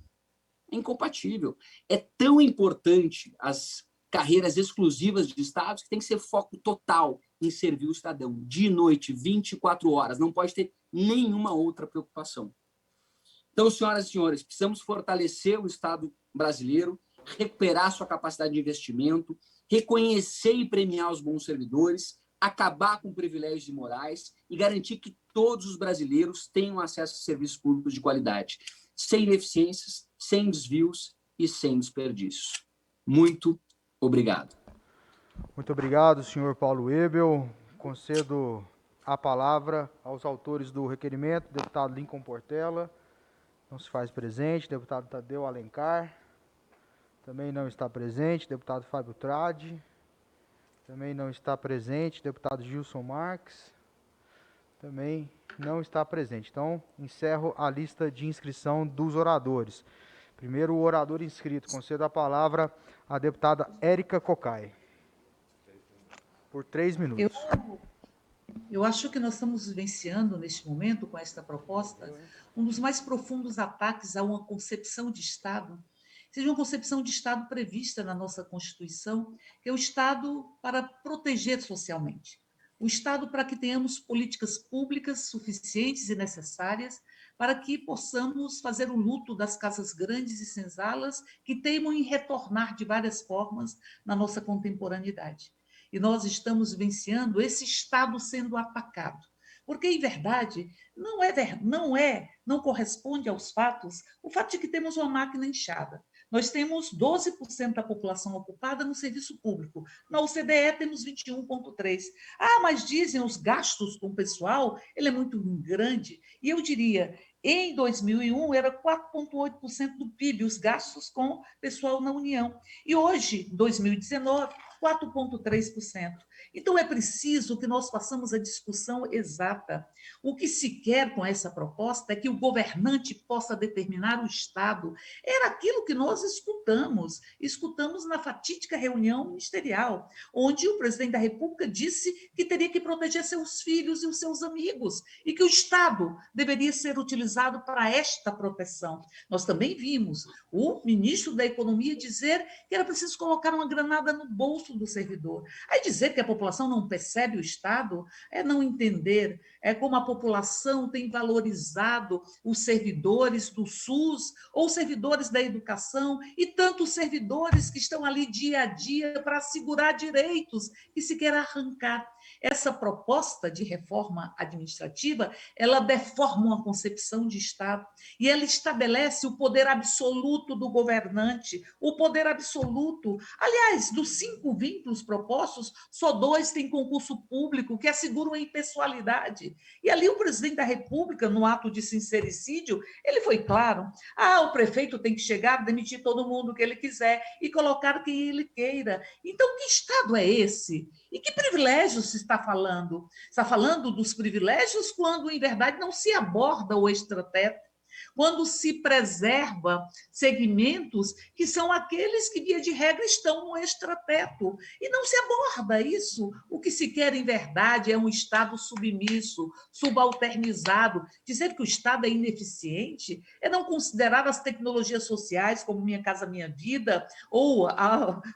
É incompatível. É tão importante as carreiras exclusivas de Estados que tem que ser foco total em servir o cidadão, de noite, 24 horas. Não pode ter nenhuma outra preocupação. Então, senhoras e senhores, precisamos fortalecer o Estado brasileiro, recuperar sua capacidade de investimento, reconhecer e premiar os bons servidores, acabar com privilégios imorais e garantir que todos os brasileiros tenham acesso a serviços públicos de qualidade, sem ineficiências, sem desvios e sem desperdícios. Muito obrigado. Muito obrigado, senhor Paulo Ebel. Concedo a palavra aos autores do requerimento, deputado Lincoln Portela, não se faz presente, deputado Tadeu Alencar, também não está presente, deputado Fábio Tradi, também não está presente, deputado Gilson Marques, também não está presente. Então, encerro a lista de inscrição dos oradores. Primeiro, o orador inscrito. Concedo a palavra à deputada Érica Cocai. Por 3 minutos. Eu acho que nós estamos vivenciando, neste momento, com esta proposta, um dos mais profundos ataques a uma concepção de Estado, seja uma concepção de Estado prevista na nossa Constituição, que é o Estado para proteger socialmente. O Estado para que tenhamos políticas públicas suficientes e necessárias para que possamos fazer o luto das casas grandes e senzalas que teimam em retornar de várias formas na nossa contemporaneidade. E nós estamos vivenciando esse Estado sendo atacado. Porque, em verdade, não corresponde aos fatos o fato de que temos uma máquina inchada. Nós temos 12% da população ocupada no serviço público. Na OCDE temos 21,3%. Ah, mas dizem os gastos com o pessoal, ele é muito grande. E eu diria, em 2001 era 4,8% do PIB, os gastos com pessoal na União. E hoje, 2019, 4,3%. Então, é preciso que nós façamos a discussão exata. O que se quer com essa proposta é que o governante possa determinar o Estado. Era aquilo que nós escutamos na fatídica reunião ministerial, onde o presidente da República disse que teria que proteger seus filhos e os seus amigos, e que o Estado deveria ser utilizado para esta proteção. Nós também vimos o ministro da Economia dizer que era preciso colocar uma granada no bolso do servidor. Aí dizer que a população não percebe o Estado, é não entender como a população tem valorizado os servidores do SUS ou servidores da educação e tantos servidores que estão ali dia a dia para assegurar direitos que se quer arrancar. Essa proposta de reforma administrativa, ela deforma uma concepção de Estado e ela estabelece o poder absoluto do governante, o poder absoluto. Aliás, dos 5 vínculos propostos, só 2 têm concurso público, que asseguram a impessoalidade. E ali o presidente da República, no ato de sincericídio, ele foi claro. O prefeito tem que chegar, demitir todo mundo que ele quiser e colocar quem ele queira. Então, que Estado é esse? E que privilégios se está falando? Está falando dos privilégios quando, em verdade, não se aborda o extrateto, quando se preserva segmentos que são aqueles que, via de regra, estão no extrateto. E não se aborda isso. O que se quer, em verdade, é um Estado submisso, subalternizado. Dizer que o Estado é ineficiente é não considerar as tecnologias sociais, como Minha Casa Minha Vida, ou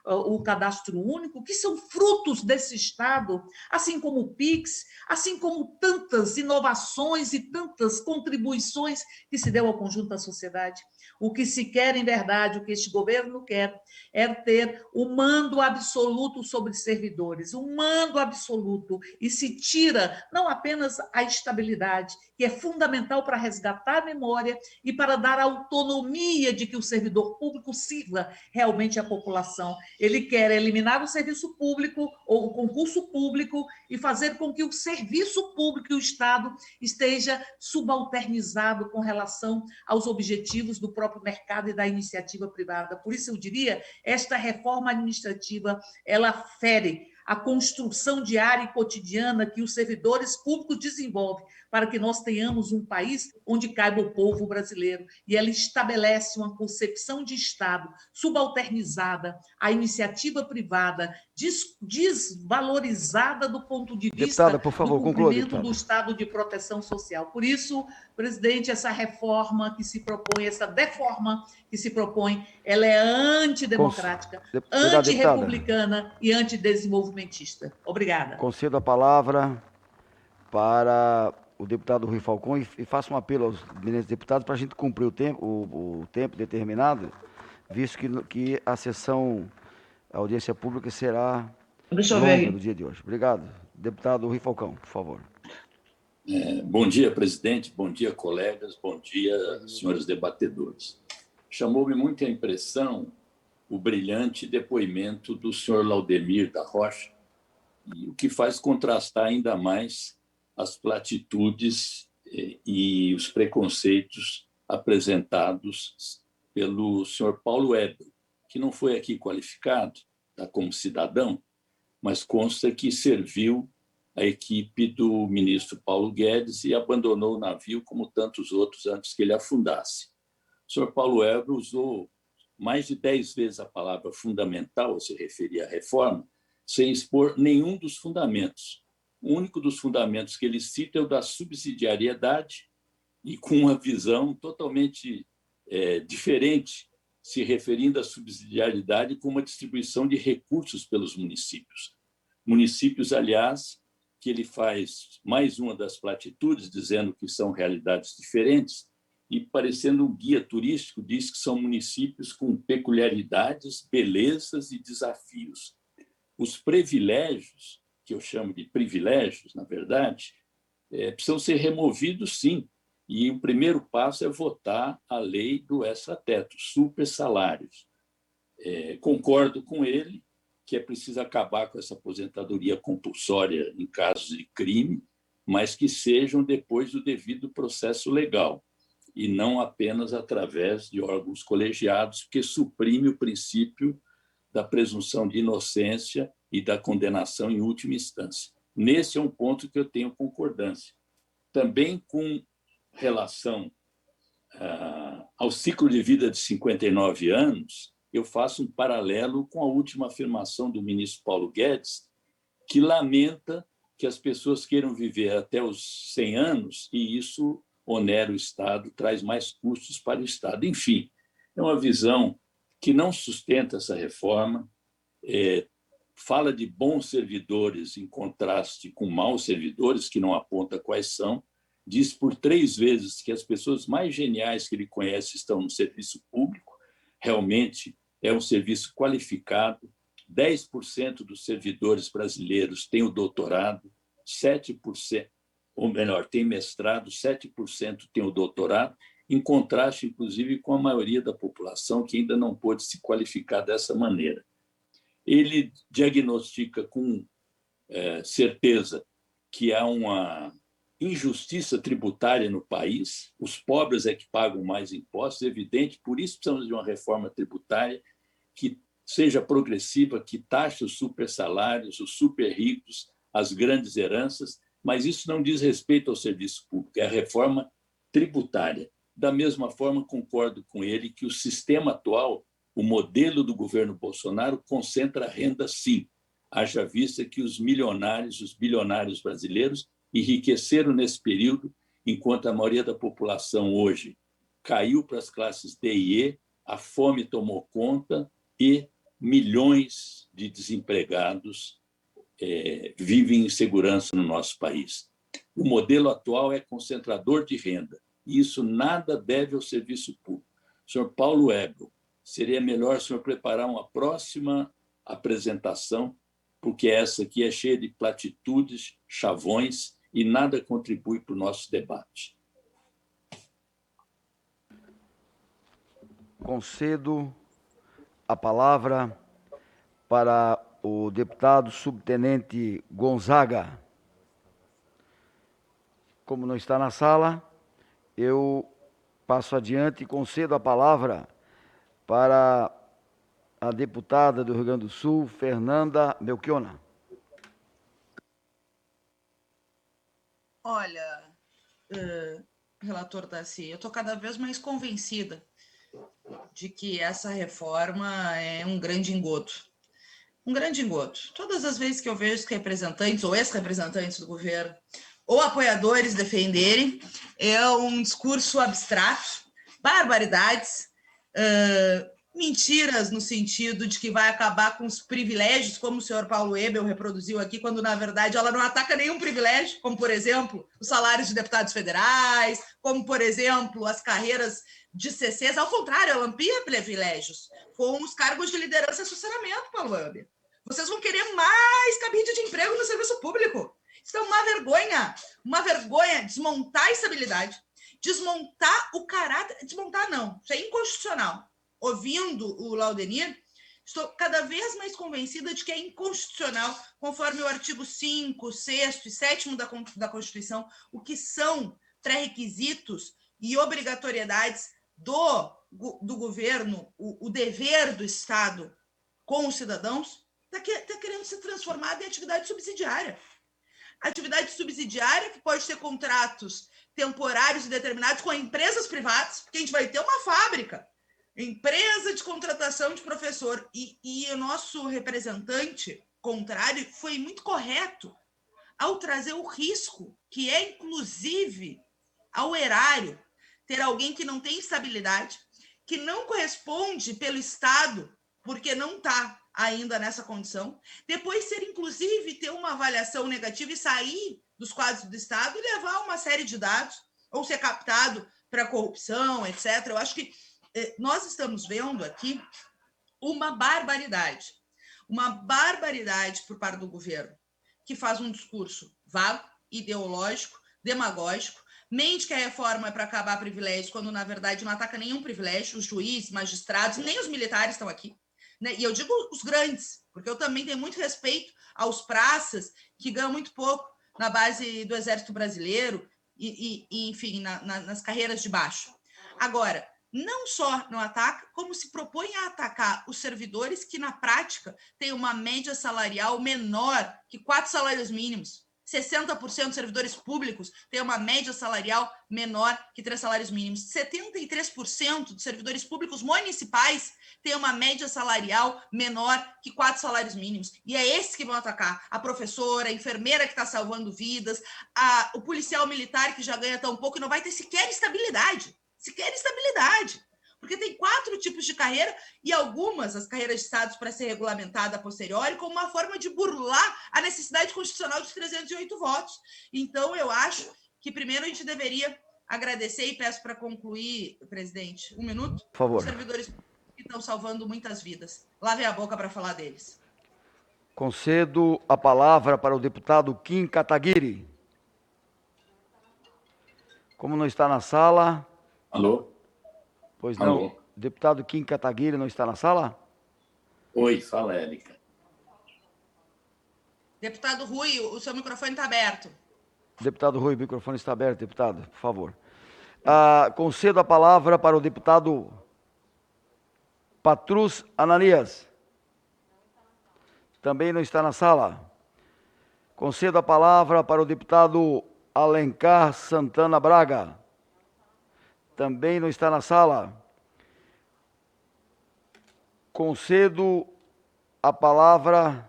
o Cadastro Único, que são frutos desse Estado, assim como o PIX, assim como tantas inovações e tantas contribuições que se deu ao conjunto da sociedade. O que se quer, em verdade, o que este governo quer, é ter o mando absoluto sobre servidores, o mando absoluto, e se tira não apenas a estabilidade, que é fundamental para resgatar a memória e para dar autonomia de que o servidor público sirva realmente a população. Ele quer eliminar o serviço público ou o concurso público e fazer com que o serviço público e o Estado esteja subalternizado com relação aos objetivos do próprio mercado e da iniciativa privada. Por isso, eu diria, esta reforma administrativa, ela fere a construção diária e cotidiana que os servidores públicos desenvolvem para que nós tenhamos um país onde caiba o povo brasileiro. E ela estabelece uma concepção de Estado subalternizada à iniciativa privada, desvalorizada do ponto de vista Deputada, por favor, do conclua, cumprimento deputada. do Estado de proteção social. Por isso, presidente, essa reforma que se propõe, essa deforma que se propõe, ela é antidemocrática, antirrepublicana e antidesenvolvimentista. Obrigada. Concedo a palavra para o deputado Rui Falcão e faço um apelo aos eminentes deputados para a gente cumprir o tempo determinado, visto que a sessão, a audiência pública será longa no dia de hoje. Obrigado. Deputado Rui Falcão, por favor. Bom dia, presidente. Bom dia, colegas. Bom dia, senhores debatedores. Chamou-me muita impressão o brilhante depoimento do senhor Laudemir da Rocha, e o que faz contrastar ainda mais as platitudes e os preconceitos apresentados pelo senhor Paulo Weber, que não foi aqui qualificado como cidadão, mas consta que serviu a equipe do ministro Paulo Guedes e abandonou o navio, como tantos outros, antes que ele afundasse. O senhor Paulo Weber usou mais de 10 vezes a palavra fundamental, ao se referir à reforma, sem expor nenhum dos fundamentos. O único dos fundamentos que ele cita é o da subsidiariedade, e com uma visão totalmente diferente, se referindo à subsidiariedade como uma distribuição de recursos pelos municípios. Municípios, aliás, que ele faz mais uma das platitudes, dizendo que são realidades diferentes, e, parecendo um guia turístico, diz que são municípios com peculiaridades, belezas e desafios. Os privilégios, que eu chamo de privilégios, na verdade, precisam ser removidos, sim. E o primeiro passo é votar a lei do extrateto, super salários. Concordo com ele que é preciso acabar com essa aposentadoria compulsória em casos de crime, mas que sejam depois do devido processo legal, e não apenas através de órgãos colegiados, porque suprime o princípio da presunção de inocência e da condenação em última instância. Nesse é um ponto que eu tenho concordância. Também com relação ao ciclo de vida de 59 anos, eu faço um paralelo com a última afirmação do ministro Paulo Guedes, que lamenta que as pessoas queiram viver até os 100 anos e isso onera o Estado, traz mais custos para o Estado. Enfim, é uma visão que não sustenta essa reforma, fala de bons servidores em contraste com maus servidores, que não aponta quais são, diz por 3 vezes que as pessoas mais geniais que ele conhece estão no serviço público, realmente é um serviço qualificado, 10% dos servidores brasileiros têm o doutorado, 7%, ou melhor, têm mestrado, 7% têm o doutorado, em contraste, inclusive, com a maioria da população que ainda não pôde se qualificar dessa maneira. Ele diagnostica com certeza que há uma injustiça tributária no país, os pobres é que pagam mais impostos, é evidente, por isso precisamos de uma reforma tributária que seja progressiva, que taxe os supersalários, os super ricos, as grandes heranças, mas isso não diz respeito ao serviço público, é a reforma tributária. Da mesma forma, concordo com ele que o sistema atual, o modelo do governo Bolsonaro, concentra a renda, sim, haja vista que os milionários, os bilionários brasileiros enriqueceram nesse período, enquanto a maioria da população hoje caiu para as classes D e E, a fome tomou conta e milhões de desempregados vivem em insegurança no nosso país. O modelo atual é concentrador de renda, e isso nada deve ao serviço público. Senhor Paulo Ebel, seria melhor o senhor preparar uma próxima apresentação, porque essa aqui é cheia de platitudes, chavões, e nada contribui para o nosso debate. Concedo a palavra para o deputado subtenente Gonzaga. Como não está na sala, eu passo adiante e concedo a palavra para a deputada do Rio Grande do Sul, Fernanda Melchiona. Olha, relator Darcy, eu estou cada vez mais convencida de que essa reforma é um grande engodo. Um grande engodo. Todas as vezes que eu vejo os representantes ou ex-representantes do governo ou apoiadores defenderem, é um discurso abstrato, barbaridades, mentiras no sentido de que vai acabar com os privilégios, como o senhor Paulo Ebel reproduziu aqui, quando, na verdade, ela não ataca nenhum privilégio, como, por exemplo, os salários de deputados federais, como, por exemplo, as carreiras de CCs. Ao contrário, ela amplia privilégios com os cargos de liderança e assessoramento, Paulo Ebel. Vocês vão querer mais cabide de emprego no serviço público. Isso é uma vergonha, desmontar a estabilidade, desmontar o caráter, desmontar não, isso é inconstitucional. Ouvindo o Laudenir, estou cada vez mais convencida de que é inconstitucional, conforme o artigo 5, 6º e 7º da Constituição, o que são pré-requisitos e obrigatoriedades do governo, o dever do Estado com os cidadãos, está querendo ser transformado em atividade subsidiária. Atividade subsidiária que pode ter contratos temporários e determinados com empresas privadas, porque a gente vai ter uma fábrica, empresa de contratação de professor, e o nosso representante contrário foi muito correto ao trazer o risco, que é, inclusive, ao erário, ter alguém que não tem estabilidade, que não corresponde pelo Estado, porque não está ainda nessa condição, depois ser, inclusive, ter uma avaliação negativa e sair dos quadros do Estado e levar uma série de dados, ou ser captado para corrupção, etc. Eu acho que nós estamos vendo aqui uma barbaridade por parte do governo, que faz um discurso vago, ideológico, demagógico, mente que a reforma é para acabar privilégios, quando, na verdade, não ataca nenhum privilégio, os juízes, magistrados, nem os militares estão aqui. Né? E eu digo os grandes, porque eu também tenho muito respeito aos praças, que ganham muito pouco na base do Exército Brasileiro, e enfim, nas carreiras de baixo. Agora, não só não ataca, como se propõe a atacar os servidores que, na prática, têm uma média salarial menor que 4 salários mínimos. 60% dos servidores públicos têm uma média salarial menor que 3 salários mínimos. 73% dos servidores públicos municipais têm uma média salarial menor que 4 salários mínimos. E é esse que vão atacar. A professora, a enfermeira que está salvando vidas, o policial militar que já ganha tão pouco e não vai ter sequer estabilidade. Porque tem 4 tipos de carreira e algumas, as carreiras de estados, para ser regulamentada a posteriori, como uma forma de burlar a necessidade constitucional de 308 votos. Então, eu acho que primeiro a gente deveria agradecer, e peço para concluir, presidente, 1 minuto, por favor. Os servidores que estão salvando muitas vidas. Lavem a boca para falar deles. Concedo a palavra para o deputado Kim Kataguiri. Como não está na sala... Alô? Pois não. Alô? Deputado Kim Kataguiri não está na sala? Oi, fala, Érica. Deputado Rui, o seu microfone está aberto. Deputado Rui, o microfone está aberto, deputado, por favor. Concedo a palavra para o deputado Patrus Ananias. Também não está na sala. Concedo a palavra para o deputado Alencar Santana Braga. Também não está na sala. Concedo a palavra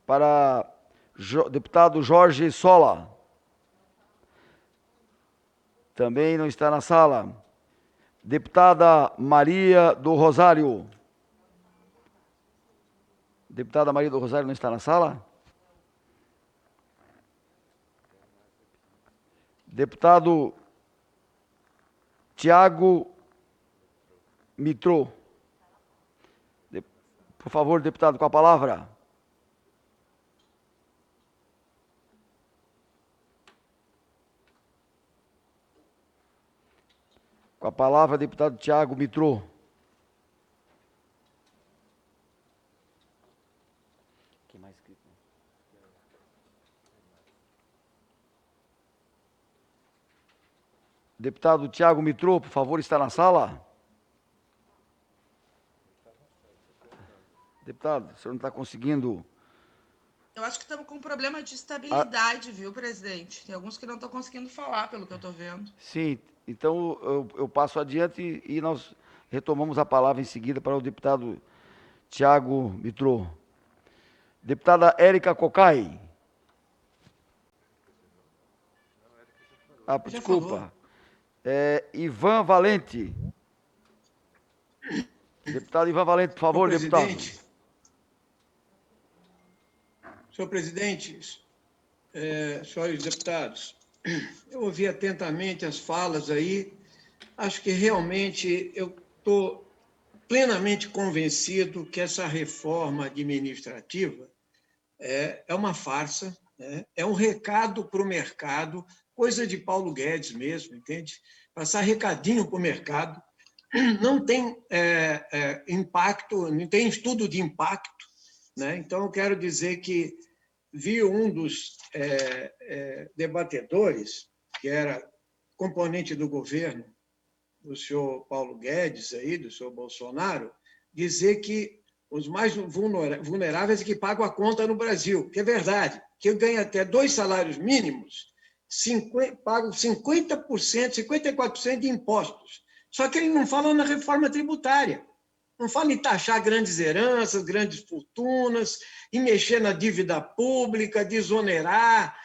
para deputado Jorge Sola. Também não está na sala. Deputada Maria do Rosário. Deputada Maria do Rosário não está na sala? Deputado Tiago Mitrô. Por favor, deputado, com a palavra. Com a palavra, deputado Tiago Mitrô. Deputado Tiago Mitrô, por favor, está na sala? Deputado, o senhor não está conseguindo... Eu acho que estamos com um problema de estabilidade, viu, presidente? Tem alguns que não estão conseguindo falar, pelo que eu estou vendo. Sim, então eu passo adiante e nós retomamos a palavra em seguida para o deputado Tiago Mitrô. Deputada Érica Cocai. Desculpa. Ivan Valente. Deputado Ivan Valente, por favor, deputado. Senhor presidente, senhores deputados, eu ouvi atentamente as falas aí, acho que realmente eu estou plenamente convencido que essa reforma administrativa é uma farsa, né? É um recado para o mercado, coisa de Paulo Guedes mesmo, entende? Passar recadinho para o mercado, não tem impacto, não tem estudo de impacto, né? Então, eu quero dizer que vi um dos debatedores, que era componente do governo, do senhor Paulo Guedes, aí, do senhor Bolsonaro, dizer que os mais vulneráveis é que pagam a conta no Brasil, que é verdade, que eu ganho até 2 salários mínimos, pagam 50%, 54% de impostos. Só que ele não fala na reforma tributária. Não fala em taxar grandes heranças, grandes fortunas, em mexer na dívida pública, desonerar,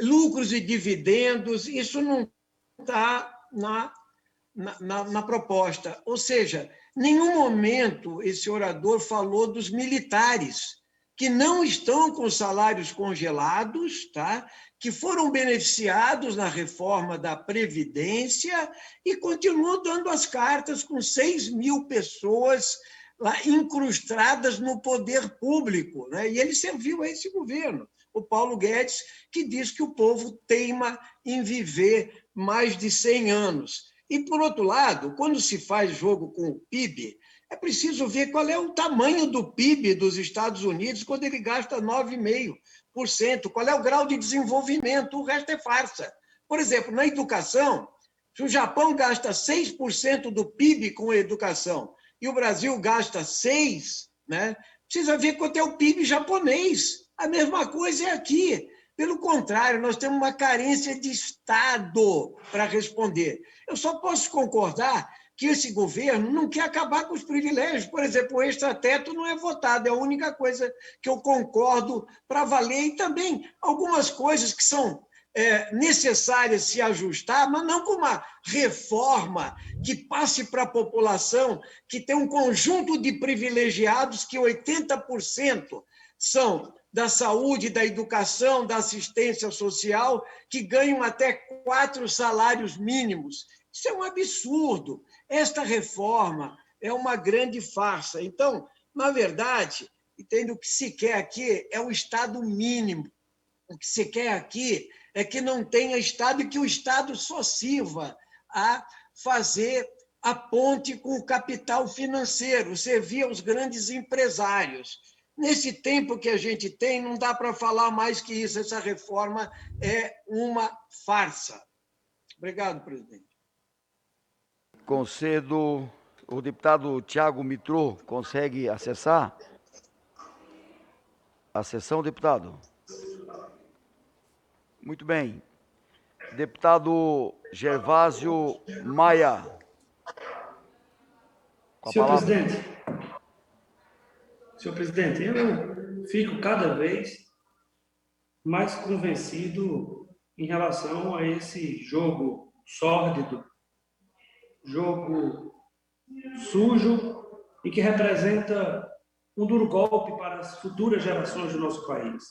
lucros e dividendos. Isso não está na proposta. Ou seja, em nenhum momento esse orador falou dos militares, que não estão com salários congelados, tá? Que foram beneficiados na reforma da Previdência e continuam dando as cartas com 6 mil pessoas lá incrustadas no poder público, né? E ele serviu a esse governo, o Paulo Guedes, que diz que o povo teima em viver mais de 100 anos. E, por outro lado, quando se faz jogo com o PIB, é preciso ver qual é o tamanho do PIB dos Estados Unidos quando ele gasta 9,5%, qual é o grau de desenvolvimento, o resto é farsa. Por exemplo, na educação, se o Japão gasta 6% do PIB com a educação e o Brasil gasta 6%, né? Precisa ver quanto é o PIB japonês. A mesma coisa é aqui. Pelo contrário, nós temos uma carência de Estado para responder. Eu só posso concordar que esse governo não quer acabar com os privilégios. Por exemplo, o extrateto não é votado, é a única coisa que eu concordo para valer. E também algumas coisas que são necessárias se ajustar, mas não com uma reforma que passe para a população, que tem um conjunto de privilegiados que 80% são da saúde, da educação, da assistência social, que ganham até 4 salários mínimos. Isso é um absurdo. Esta reforma é uma grande farsa. Então, na verdade, entende, o que se quer aqui é o Estado mínimo. O que se quer aqui é que não tenha Estado e que o Estado só sirva a fazer a ponte com o capital financeiro, servir aos grandes empresários. Nesse tempo que a gente tem, não dá para falar mais que isso. Essa reforma é uma farsa. Obrigado, presidente. Concedo, o deputado Tiago Mitrô consegue acessar a sessão, deputado? Muito bem. Deputado Gervásio Maia. Com a Senhor palavra. Presidente, eu fico cada vez mais convencido em relação a esse jogo sórdido, jogo sujo e que representa um duro golpe para as futuras gerações do nosso país.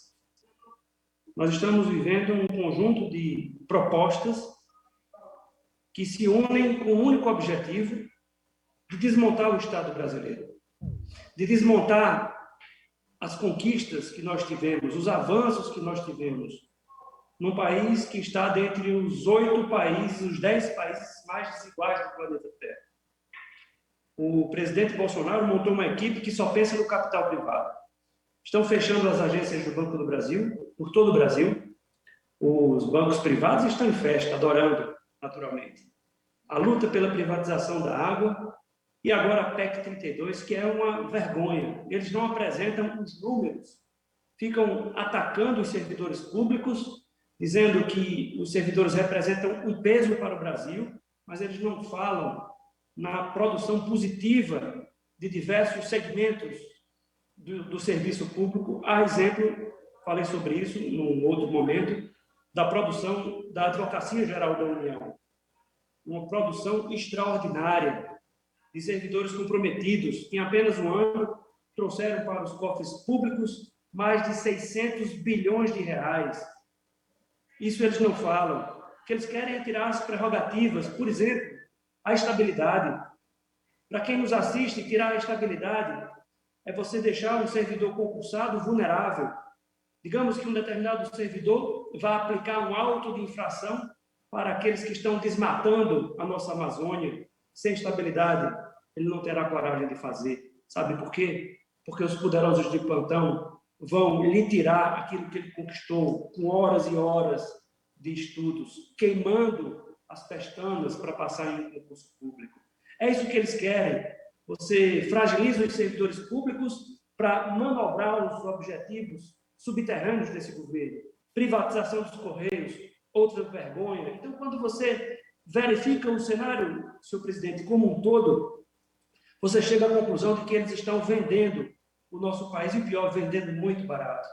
Nós estamos vivendo um conjunto de propostas que se unem com o único objetivo de desmontar o Estado brasileiro, de desmontar as conquistas que nós tivemos, os avanços que nós tivemos, num país que está dentre os 8 países, os 10 países mais desiguais do planeta Terra. O presidente Bolsonaro montou uma equipe que só pensa no capital privado. Estão fechando as agências do Banco do Brasil, por todo o Brasil. Os bancos privados estão em festa, adorando, naturalmente. A luta pela privatização da água e agora a PEC 32, que é uma vergonha. Eles não apresentam os números, ficam atacando os servidores públicos, dizendo que os servidores representam um peso para o Brasil, mas eles não falam na produção positiva de diversos segmentos do serviço público. A exemplo, falei sobre isso num outro momento, da produção da Advocacia Geral da União. Uma produção extraordinária de servidores comprometidos, que em apenas um ano trouxeram para os cofres públicos mais de 600 bilhões de reais. Isso eles não falam. O que eles querem é tirar as prerrogativas, por exemplo, a estabilidade. Para quem nos assiste, tirar a estabilidade é você deixar um servidor concursado vulnerável. Digamos que um determinado servidor vai aplicar um auto de infração para aqueles que estão desmatando a nossa Amazônia. Sem estabilidade, ele não terá coragem de fazer. Sabe por quê? Porque os poderosos de plantão vão lhe tirar aquilo que ele conquistou com horas e horas de estudos, queimando as pestanas para passar em um concurso público. É isso que eles querem. Você fragiliza os servidores públicos para manobrar os objetivos subterrâneos desse governo. Privatização dos Correios, outra vergonha. Então, quando você verifica o cenário, senhor presidente, como um todo, você chega à conclusão de que eles estão vendendo o nosso país, e pior, vendendo muito barato,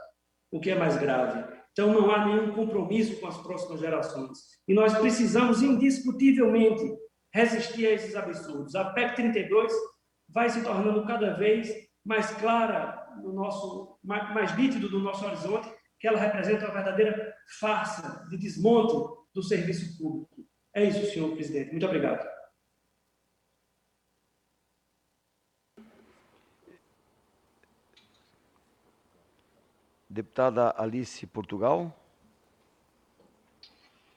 o que é mais grave. Então, não há nenhum compromisso com as próximas gerações. E nós precisamos, indiscutivelmente, resistir a esses absurdos. A PEC 32 vai se tornando cada vez mais clara, mais nítido do nosso horizonte, que ela representa uma verdadeira farsa de desmonte do serviço público. É isso, senhor presidente. Muito obrigado. Deputada Alice Portugal.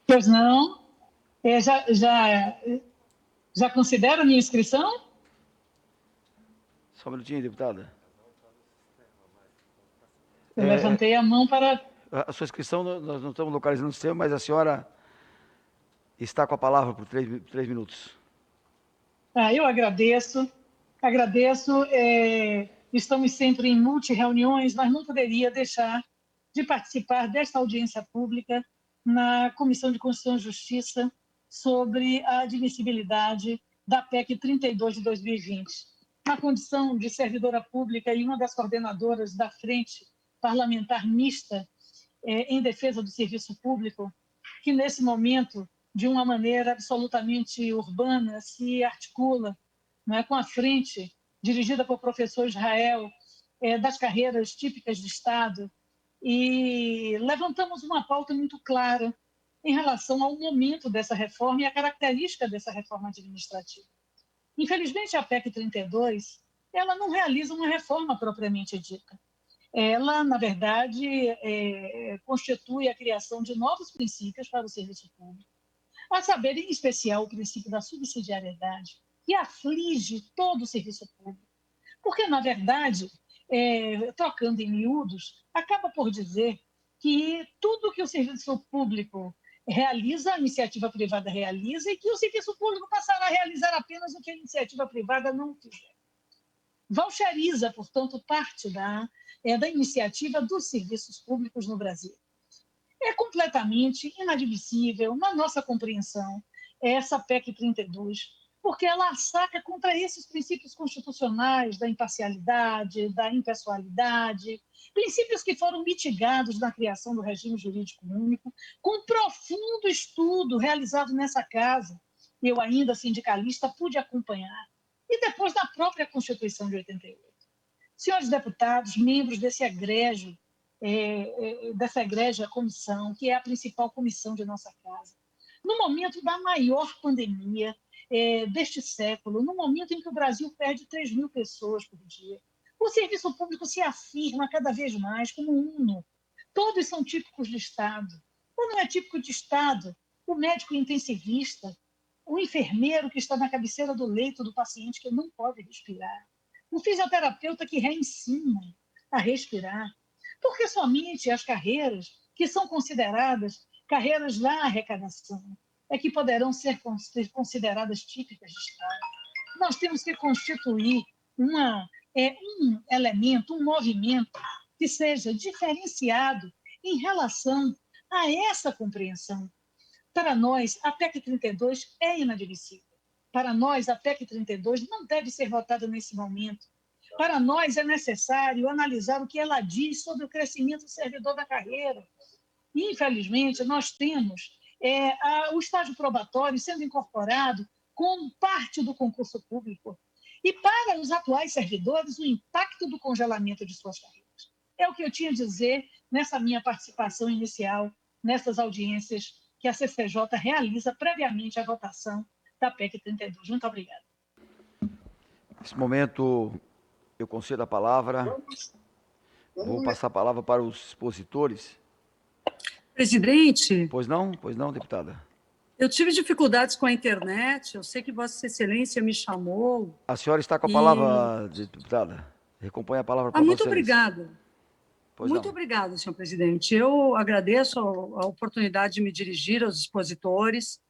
Pois não. Já considera a minha inscrição? Só um minutinho, deputada. Eu levantei a mão para... A sua inscrição, nós não estamos localizando o sistema, mas a senhora está com a palavra por 3 minutos. Eu agradeço. Estamos sempre em multi-reuniões, mas não poderia deixar de participar desta audiência pública na Comissão de Constituição e Justiça sobre a admissibilidade da PEC 32 de 2020. Na condição de servidora pública e uma das coordenadoras da Frente Parlamentar Mista em defesa do serviço público, que nesse momento, de uma maneira absolutamente urbana, se articula, não é, com a frente dirigida pelo professor Israel, das carreiras típicas do Estado, e levantamos uma pauta muito clara em relação ao momento dessa reforma e a característica dessa reforma administrativa. Infelizmente, a PEC 32, ela não realiza uma reforma propriamente dita. Ela, na verdade, constitui a criação de novos princípios para o serviço público, a saber, em especial, o princípio da subsidiariedade, que aflige todo o serviço público. Porque, na verdade, trocando em miúdos, acaba por dizer que tudo que o serviço público realiza, a iniciativa privada realiza, e que o serviço público passará a realizar apenas o que a iniciativa privada não fizer. Voucheriza, portanto, parte da iniciativa dos serviços públicos no Brasil. É completamente inadmissível, na nossa compreensão, essa PEC 32, porque ela ataca contra esses princípios constitucionais da imparcialidade, da impessoalidade, princípios que foram mitigados na criação do regime jurídico único, com profundo estudo realizado nessa casa. Eu, ainda sindicalista, pude acompanhar. E depois da própria Constituição de 88. Senhores deputados, membros desse egrégio, dessa egrégia comissão, que é a principal comissão de nossa casa, no momento da maior pandemia deste século, no momento em que o Brasil perde 3 mil pessoas por dia, o serviço público se afirma cada vez mais como uno. Todos são típicos de Estado. Ou não é típico de Estado? O médico intensivista, o enfermeiro que está na cabeceira do leito do paciente que não pode respirar, o fisioterapeuta que reensina a respirar, porque somente as carreiras que são consideradas carreiras da arrecadação é que poderão ser consideradas típicas de Estado. Nós temos que constituir um elemento, um movimento que seja diferenciado em relação a essa compreensão. Para nós, a PEC 32 é inadmissível. Para nós, a PEC 32 não deve ser votada nesse momento. Para nós, é necessário analisar o que ela diz sobre o crescimento do servidor da carreira. E, infelizmente, nós temos o estágio probatório sendo incorporado como parte do concurso público. E, para os atuais servidores, o impacto do congelamento de suas carreiras. É o que eu tinha a dizer nessa minha participação inicial, nessas audiências que a CCJ realiza previamente à votação da PEC 32. Muito obrigada. Nesse momento, eu concedo a palavra. Vou passar a palavra para os expositores. Presidente. Pois não, deputada? Eu tive dificuldades com a internet, eu sei que Vossa Excelência me chamou. A senhora está com a palavra, deputada. Recomponha a palavra para muito vocês. Obrigada. Muito obrigada, senhor presidente. Eu agradeço a oportunidade de me dirigir aos expositores.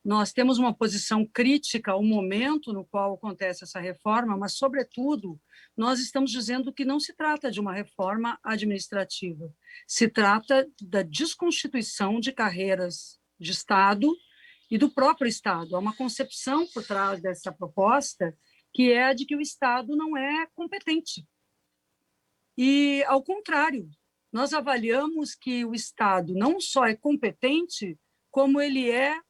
Nós temos uma posição crítica ao momento no qual acontece essa reforma, mas, sobretudo, nós estamos dizendo que não se trata de uma reforma administrativa. Se trata da desconstituição de carreiras de Estado e do próprio Estado. Há uma concepção por trás dessa proposta que é a de que o Estado não é competente. E, ao contrário, nós avaliamos que o Estado não só é competente, como ele é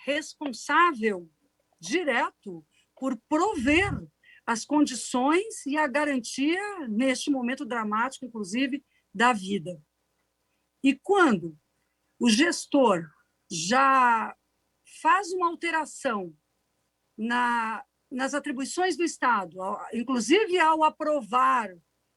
responsável direto por prover as condições e a garantia, neste momento dramático, inclusive, da vida. E quando o gestor já faz uma alteração nas atribuições do Estado, inclusive ao aprovar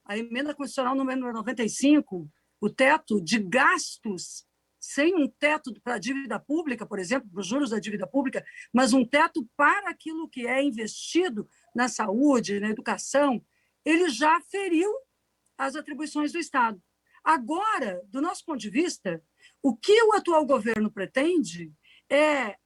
a emenda constitucional número 95, o teto de gastos, sem um teto para a dívida pública, por exemplo, para os juros da dívida pública, mas um teto para aquilo que é investido na saúde, na educação, ele já feriu as atribuições do Estado. Agora, do nosso ponto de vista, o que o atual governo pretende é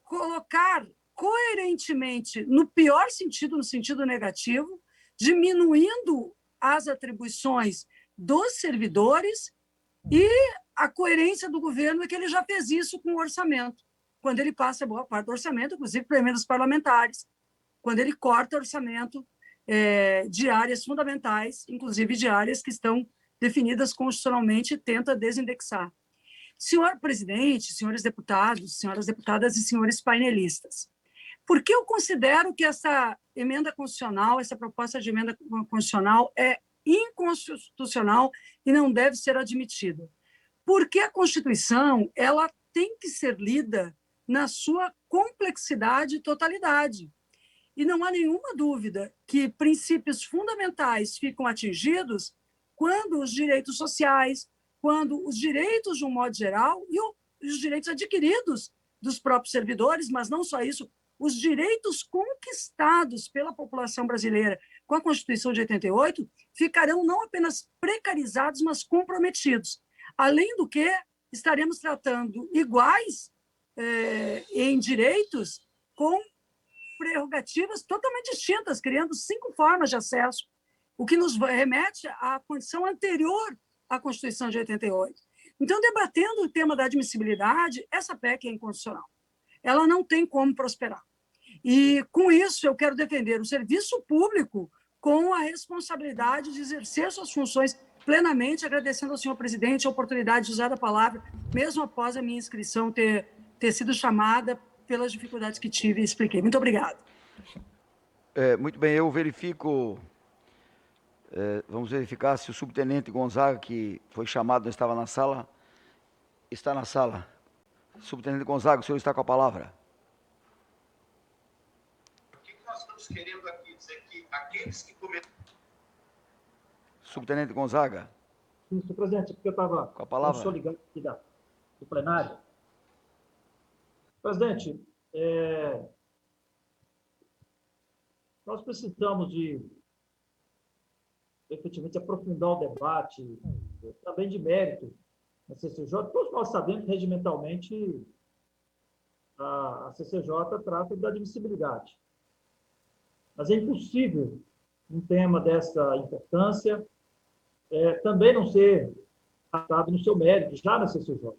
colocar coerentemente, no pior sentido, no sentido negativo, diminuindo as atribuições dos servidores, e a coerência do governo é que ele já fez isso com o orçamento, quando ele passa boa parte do orçamento, inclusive para emendas parlamentares, quando ele corta orçamento de áreas fundamentais, inclusive de áreas que estão definidas constitucionalmente, e tenta desindexar. Senhor presidente, senhores deputados, senhoras deputadas e senhores painelistas, por que eu considero que essa emenda constitucional, essa proposta de emenda constitucional é inconstitucional e não deve ser admitida? Porque a Constituição ela tem que ser lida na sua complexidade e totalidade. E não há nenhuma dúvida que princípios fundamentais ficam atingidos quando os direitos sociais, quando os direitos de um modo geral e os direitos adquiridos dos próprios servidores, mas não só isso, os direitos conquistados pela população brasileira com a Constituição de 88 ficarão não apenas precarizados, mas comprometidos. Além do que, estaremos tratando iguais em direitos com prerrogativas totalmente distintas, criando 5 formas de acesso, o que nos remete à condição anterior à Constituição de 88. Então, debatendo o tema da admissibilidade, essa PEC é inconstitucional. Ela não tem como prosperar. E, com isso, eu quero defender o serviço público com a responsabilidade de exercer suas funções plenamente, agradecendo ao senhor presidente a oportunidade de usar a palavra, mesmo após a minha inscrição ter sido chamada pelas dificuldades que tive e expliquei. Muito obrigada. Muito bem, eu verifico... vamos verificar se o subtenente Gonzaga, que foi chamado, não estava na sala, está na sala. Subtenente Gonzaga, o senhor está com a palavra. O que nós estamos querendo aqui dizer que aqueles que cometeram... Subtenente Gonzaga. Sim, senhor presidente, porque eu estava com a palavra. Estou ligado aqui do plenário. Presidente, nós precisamos de efetivamente aprofundar o debate, também de mérito na CCJ. Todos nós sabemos que, regimentalmente, a CCJ trata da admissibilidade. Mas é impossível um tema dessa importância também não ser tratado no seu mérito, já na CCJ.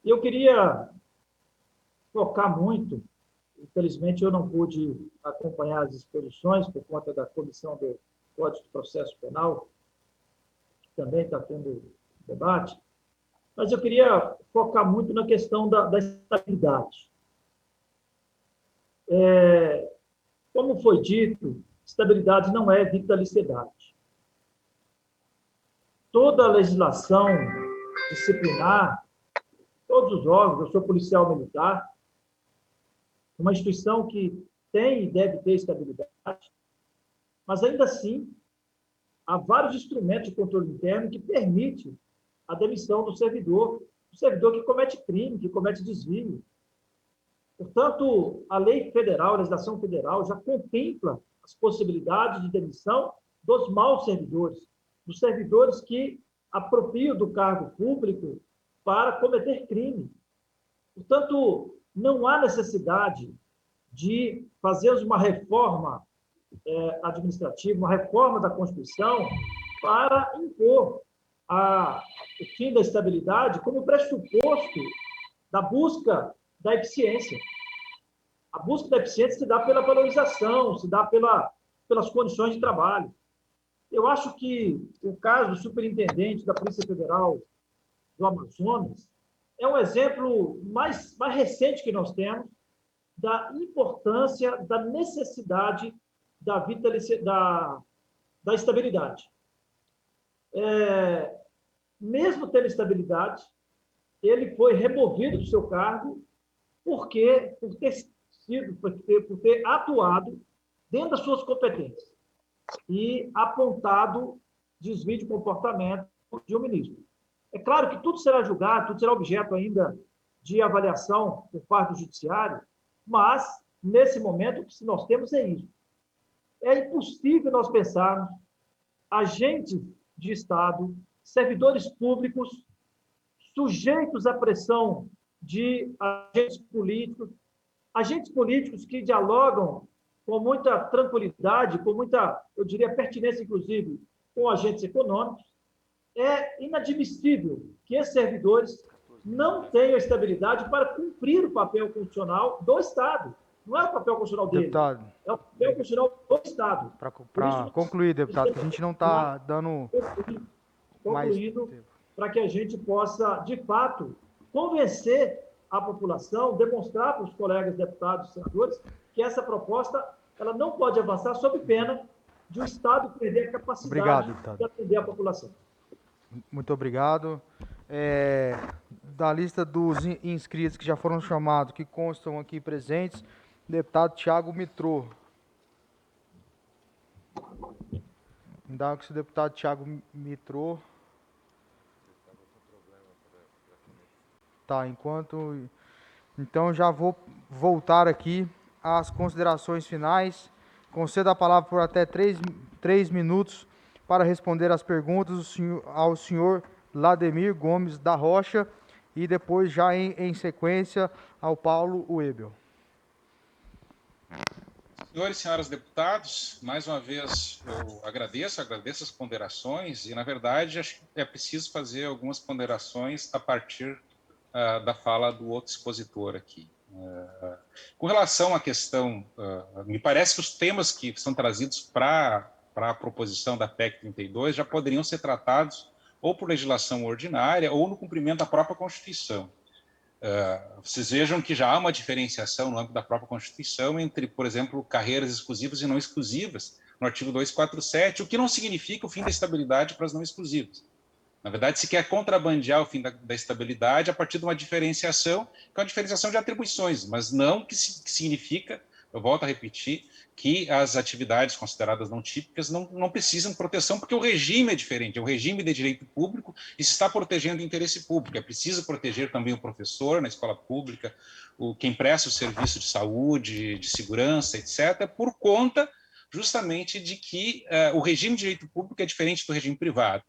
Eu queria focar muito, infelizmente eu não pude acompanhar as exposições por conta da Comissão do Código de Processo Penal, que também está tendo debate, mas eu queria focar muito na questão da estabilidade. Como foi dito, estabilidade não é vitaliciedade. Toda a legislação disciplinar, todos os órgãos, eu sou policial militar, uma instituição que tem e deve ter estabilidade, mas ainda assim, há vários instrumentos de controle interno que permitem a demissão do servidor que comete crime, que comete desvio. Portanto, a lei federal, a legislação federal, já contempla as possibilidades de demissão dos maus servidores, dos servidores que apropriam do cargo público para cometer crime. Portanto, não há necessidade de fazermos uma reforma administrativa, uma reforma da Constituição para impor o fim da estabilidade como pressuposto da busca da eficiência. A busca da eficiência se dá pela valorização, se dá pelas condições de trabalho. Eu acho que o caso do superintendente da Polícia Federal do Amazonas é um exemplo mais recente que nós temos da importância, da necessidade da estabilidade. Mesmo tendo estabilidade, ele foi removido do seu cargo por ter atuado dentro das suas competências e apontado desvio de comportamento de um ministro. É claro que tudo será julgado, tudo será objeto ainda de avaliação por parte do judiciário, mas, nesse momento, o que nós temos é isso. É impossível nós pensarmos agentes de Estado, servidores públicos, sujeitos à pressão de agentes políticos que dialogam com muita tranquilidade, com muita, eu diria, pertinência, inclusive, com agentes econômicos. É inadmissível que esses servidores não tenham estabilidade para cumprir o papel constitucional do Estado. Não é o papel constitucional dele, deputado, é o papel constitucional do Estado. Para concluir, deputado, que a gente não está dando mais tempo. para que a gente possa, de fato, convencer a população, demonstrar para os colegas deputados e senadores que essa proposta ela não pode avançar sob pena de o Estado perder a capacidade de atender a população. Muito obrigado. Da lista dos inscritos que já foram chamados, que constam aqui presentes, deputado Thiago Mitrô. Dá que o deputado Thiago Mitrô. Tá, então já vou voltar aqui às considerações finais. Concedo a palavra por até 3 minutos para responder as perguntas ao senhor Lademir Gomes da Rocha e depois, já em sequência, ao Paulo Webel. Senhores e senhoras deputados, mais uma vez eu agradeço as ponderações e, na verdade, acho que é preciso fazer algumas ponderações a partir da fala do outro expositor aqui. Com relação à questão, me parece que os temas que são trazidos para a proposição da PEC 32 já poderiam ser tratados ou por legislação ordinária ou no cumprimento da própria Constituição. Vocês vejam que já há uma diferenciação no âmbito da própria Constituição entre, por exemplo, carreiras exclusivas e não exclusivas, no artigo 247, o que não significa o fim da estabilidade para as não exclusivas. Na verdade, se quer contrabandear o fim da estabilidade a partir de uma diferenciação, que é uma diferenciação de atribuições, mas não que significa, eu volto a repetir, que as atividades consideradas não típicas não precisam de proteção, porque o regime é diferente, é um regime de direito público e se está protegendo o interesse público. É preciso proteger também o professor na escola pública, quem presta o serviço de saúde, de segurança, etc., por conta justamente de que o regime de direito público é diferente do regime privado.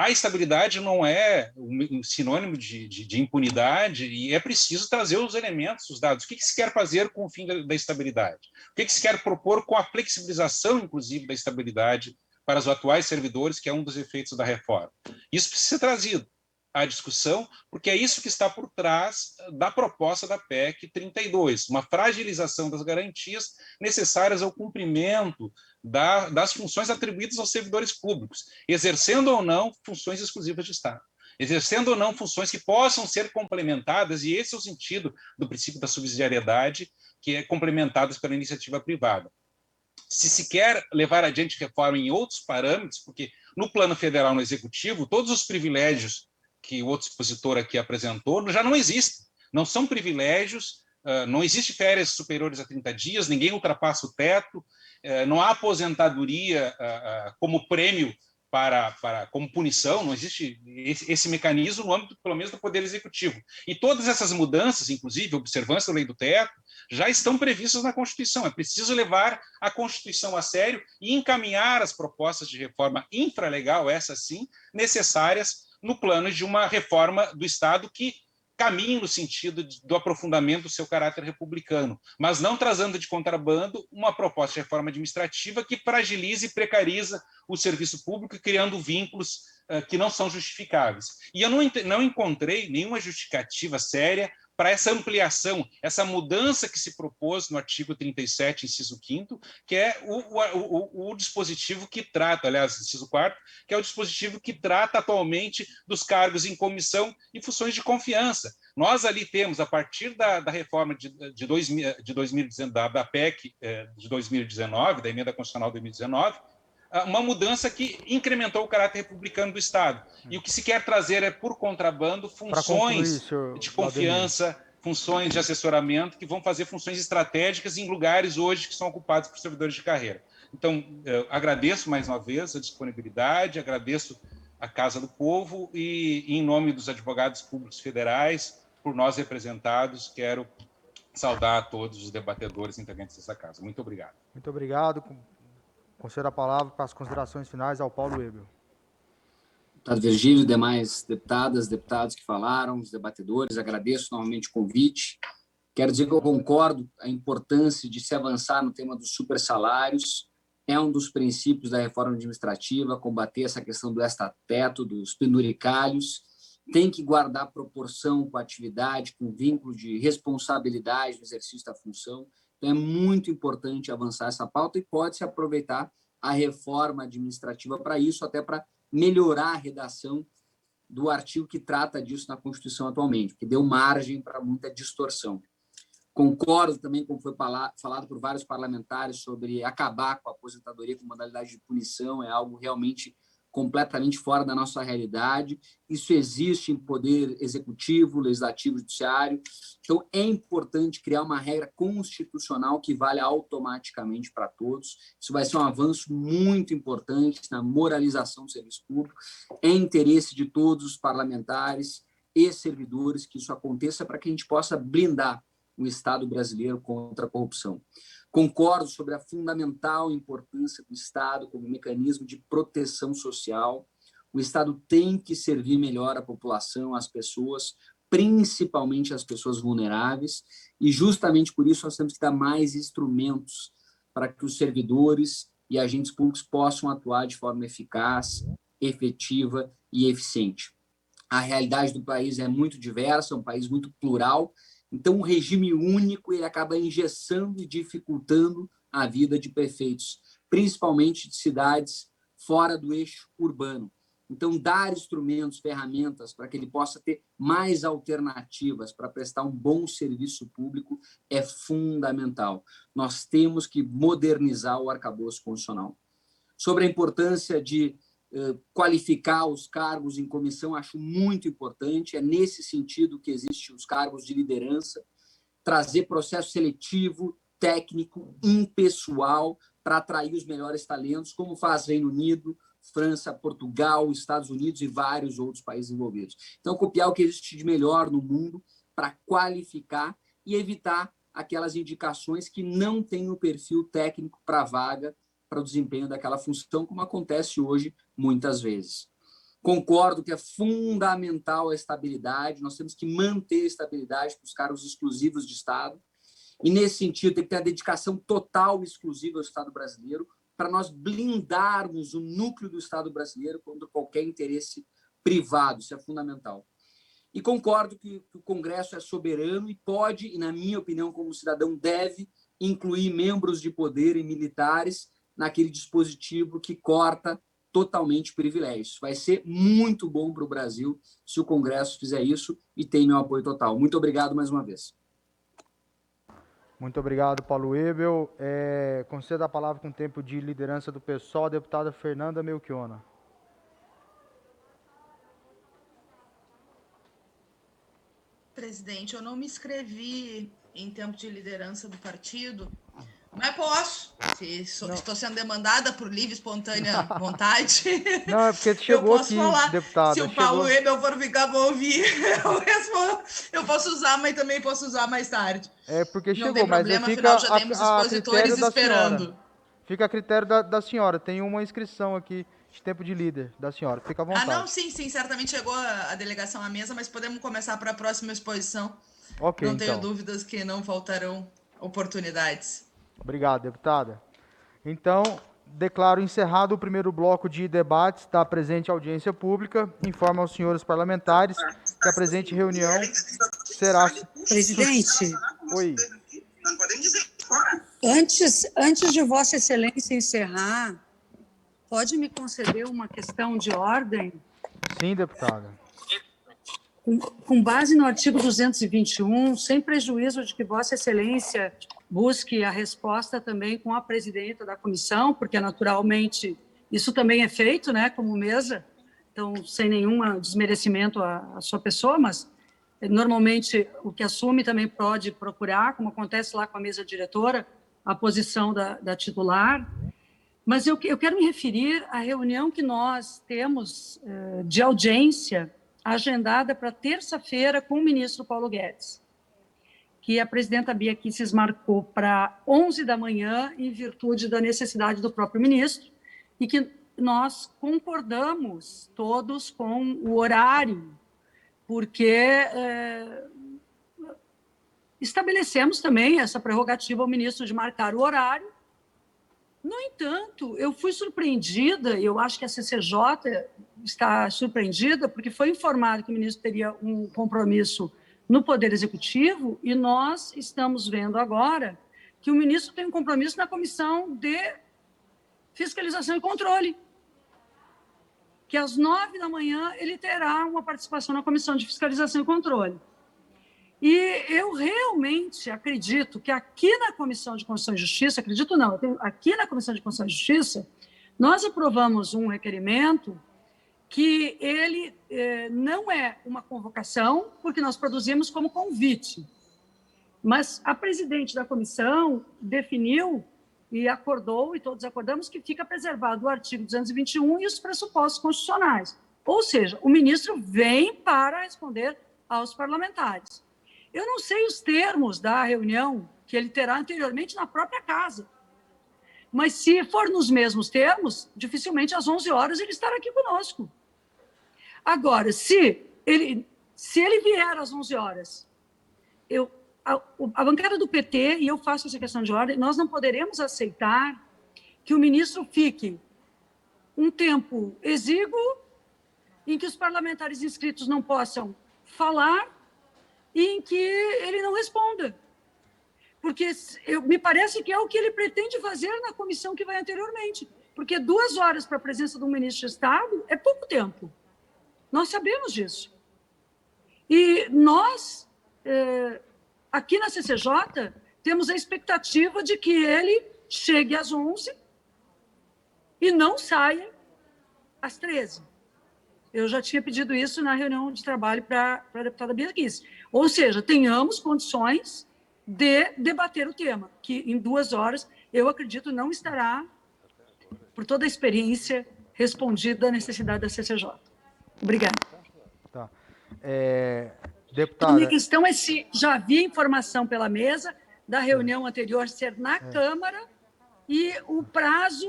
A estabilidade não é um sinônimo de impunidade e é preciso trazer os elementos, os dados. O que se quer fazer com o fim da estabilidade? O que se quer propor com a flexibilização, inclusive, da estabilidade para os atuais servidores, que é um dos efeitos da reforma? Isso precisa ser trazido à discussão, porque é isso que está por trás da proposta da PEC 32, uma fragilização das garantias necessárias ao cumprimento das funções atribuídas aos servidores públicos, exercendo ou não funções exclusivas de Estado, exercendo ou não funções que possam ser complementadas, e esse é o sentido do princípio da subsidiariedade, que é complementadas pela iniciativa privada. Se se quer levar adiante reforma em outros parâmetros, porque no plano federal, no executivo, todos os privilégios que o outro expositor aqui apresentou já não existem, não são privilégios, não existe férias superiores a 30 dias, ninguém ultrapassa o teto, não há aposentadoria como prêmio como punição, não existe esse mecanismo no âmbito, pelo menos, do Poder Executivo. E todas essas mudanças, inclusive a observância da lei do teto, já estão previstas na Constituição. É preciso levar a Constituição a sério e encaminhar as propostas de reforma infralegal, essas sim, necessárias no plano de uma reforma do Estado que caminhe no sentido do aprofundamento do seu caráter republicano, mas não trazendo de contrabando uma proposta de reforma administrativa que fragilize e precariza o serviço público, criando vínculos que não são justificáveis. E eu não encontrei nenhuma justificativa séria para essa ampliação, essa mudança que se propôs no artigo 37, inciso 5º, que é o dispositivo que trata, aliás, inciso 4º, que é o dispositivo que trata atualmente dos cargos em comissão e funções de confiança. Nós ali temos, a partir da reforma de 2019, da PEC de 2019, da Emenda Constitucional de 2019, uma mudança que incrementou o caráter republicano do Estado. E o que se quer trazer é, por contrabando, funções de confiança, funções de assessoramento, que vão fazer funções estratégicas em lugares hoje que são ocupados por servidores de carreira. Então, agradeço mais uma vez a disponibilidade, agradeço a Casa do Povo e, em nome dos advogados públicos federais, por nós representados, quero saudar a todos os debatedores integrantes dessa casa. Muito obrigado. Muito obrigado. Concedo a palavra para as considerações finais ao Paulo Webel. Deputado Virgílio, demais deputadas, deputados que falaram, os debatedores, agradeço novamente o convite. Quero dizer que eu concordo a importância de se avançar no tema dos supersalários. É um dos princípios da reforma administrativa, combater essa questão do extrateto, dos penduricalhos. Tem que guardar proporção com a atividade, com vínculo de responsabilidade no exercício da função. Então, é muito importante avançar essa pauta e pode-se aproveitar a reforma administrativa para isso, até para melhorar a redação do artigo que trata disso na Constituição atualmente, que deu margem para muita distorção. Concordo também, como foi falado por vários parlamentares, sobre acabar com a aposentadoria com modalidade de punição, é algo realmente completamente fora da nossa realidade. Isso existe em poder executivo, legislativo, judiciário. Então, é importante criar uma regra constitucional que vale automaticamente para todos. Isso vai ser um avanço muito importante na moralização do serviço público. É interesse de todos os parlamentares e servidores que isso aconteça para que a gente possa blindar o Estado brasileiro contra a corrupção. Concordo sobre a fundamental importância do Estado como mecanismo de proteção social. O Estado tem que servir melhor a população, as pessoas, principalmente as pessoas vulneráveis, e justamente por isso nós temos que dar mais instrumentos para que os servidores e agentes públicos possam atuar de forma eficaz, efetiva e eficiente. A realidade do país é muito diversa, é um país muito plural. Então, o regime único ele acaba engessando e dificultando a vida de prefeitos, principalmente de cidades fora do eixo urbano. Então, dar instrumentos, ferramentas para que ele possa ter mais alternativas para prestar um bom serviço público é fundamental. Nós temos que modernizar o arcabouço constitucional. Sobre a importância de qualificar os cargos em comissão, acho muito importante. É nesse sentido que existem os cargos de liderança, trazer processo seletivo, técnico, impessoal, para atrair os melhores talentos, como faz Reino Unido, França, Portugal, Estados Unidos e vários outros países envolvidos. Então, copiar o que existe de melhor no mundo para qualificar e evitar aquelas indicações que não têm o perfil técnico para a vaga, para o desempenho daquela função, como acontece hoje muitas vezes. Concordo que é fundamental a estabilidade, nós temos que manter a estabilidade para os cargos exclusivos de Estado, e nesse sentido tem que ter a dedicação total e exclusiva ao Estado brasileiro, para nós blindarmos o núcleo do Estado brasileiro contra qualquer interesse privado, isso é fundamental. E concordo que o Congresso é soberano e pode, e na minha opinião como cidadão, deve incluir membros de poder e militares naquele dispositivo que corta totalmente privilégios. Vai ser muito bom para o Brasil se o Congresso fizer isso e tem meu apoio total. Muito obrigado mais uma vez. Muito obrigado, Paulo Ebel. Concedo a palavra com tempo de liderança do PSOL, a deputada Fernanda Melchiona. Presidente, eu não me inscrevi em tempo de liderança do partido, mas posso, se estou sendo demandada por livre e espontânea vontade. Não, é porque chegou eu posso aqui, falar. deputada. Se o Paulo Ebel for ficar para ouvir, eu posso usar, mas também posso usar mais tarde. É porque Não chegou, tem mas problema, fica afinal já temos a expositores critério da esperando. senhora. Fica a critério da senhora. Tem uma inscrição aqui de tempo de líder da senhora. Fica à vontade. Não, sim, certamente chegou a delegação à mesa, mas podemos começar para a próxima exposição. Ok, não tenho então. dúvidas que não faltarão oportunidades. Obrigado, deputada. Então, declaro encerrado o primeiro bloco de debates da presente audiência pública. Informo aos senhores parlamentares que a presente reunião será... Presidente. Oi. Antes de Vossa Excelência encerrar, pode me conceder uma questão de ordem? Sim, deputada. Com base no artigo 221, sem prejuízo de que Vossa Excelência busque a resposta também com a presidenta da comissão, porque naturalmente isso também é feito, né, como mesa, então sem nenhum desmerecimento à sua pessoa, mas normalmente o que assume também pode procurar, como acontece lá com a mesa diretora, a posição da titular. Mas eu quero me referir à reunião que nós temos de audiência agendada para terça-feira com o ministro Paulo Guedes, que a presidenta Bia Kicis marcou para 11 da manhã, em virtude da necessidade do próprio ministro, e que nós concordamos todos com o horário, porque estabelecemos também essa prerrogativa ao ministro de marcar o horário. No entanto, eu fui surpreendida, e eu acho que a CCJ está surpreendida, porque foi informado que o ministro teria um compromisso no Poder Executivo, e nós estamos vendo agora que o ministro tem um compromisso na Comissão de Fiscalização e Controle. que às 9 da manhã ele terá uma participação na Comissão de Fiscalização e Controle. E eu realmente acredito que aqui na Comissão de Constituição e Justiça, aqui na Comissão de Constituição e Justiça, nós aprovamos um requerimento que ele não é uma convocação, porque nós produzimos como convite. Mas a presidente da comissão definiu e acordou, e todos acordamos, que fica preservado o artigo 221 e os pressupostos constitucionais. Ou seja, o ministro vem para responder aos parlamentares. Eu não sei os termos da reunião que ele terá anteriormente na própria casa, mas se for nos mesmos termos, dificilmente às 11 horas ele estará aqui conosco. Agora, se ele vier às 11 horas, a bancada do PT, e eu faço essa questão de ordem, nós não poderemos aceitar que o ministro fique um tempo exíguo em que os parlamentares inscritos não possam falar e em que ele não responda. Porque me parece que é o que ele pretende fazer na comissão que vai anteriormente. Porque 2 horas para a presença do ministro de Estado é pouco tempo. Nós sabemos disso. E nós, aqui na CCJ, temos a expectativa de que ele chegue às 11 e não saia às 13. Eu já tinha pedido isso na reunião de trabalho para a deputada Bia Kicis. Ou seja, tenhamos condições de debater o tema, que em 2 horas, eu acredito, não estará, por toda a experiência, respondida à necessidade da CCJ. Obrigada. Tá. Então, Deputada... minha questão é se já havia informação pela mesa da reunião anterior ser na Câmara e o prazo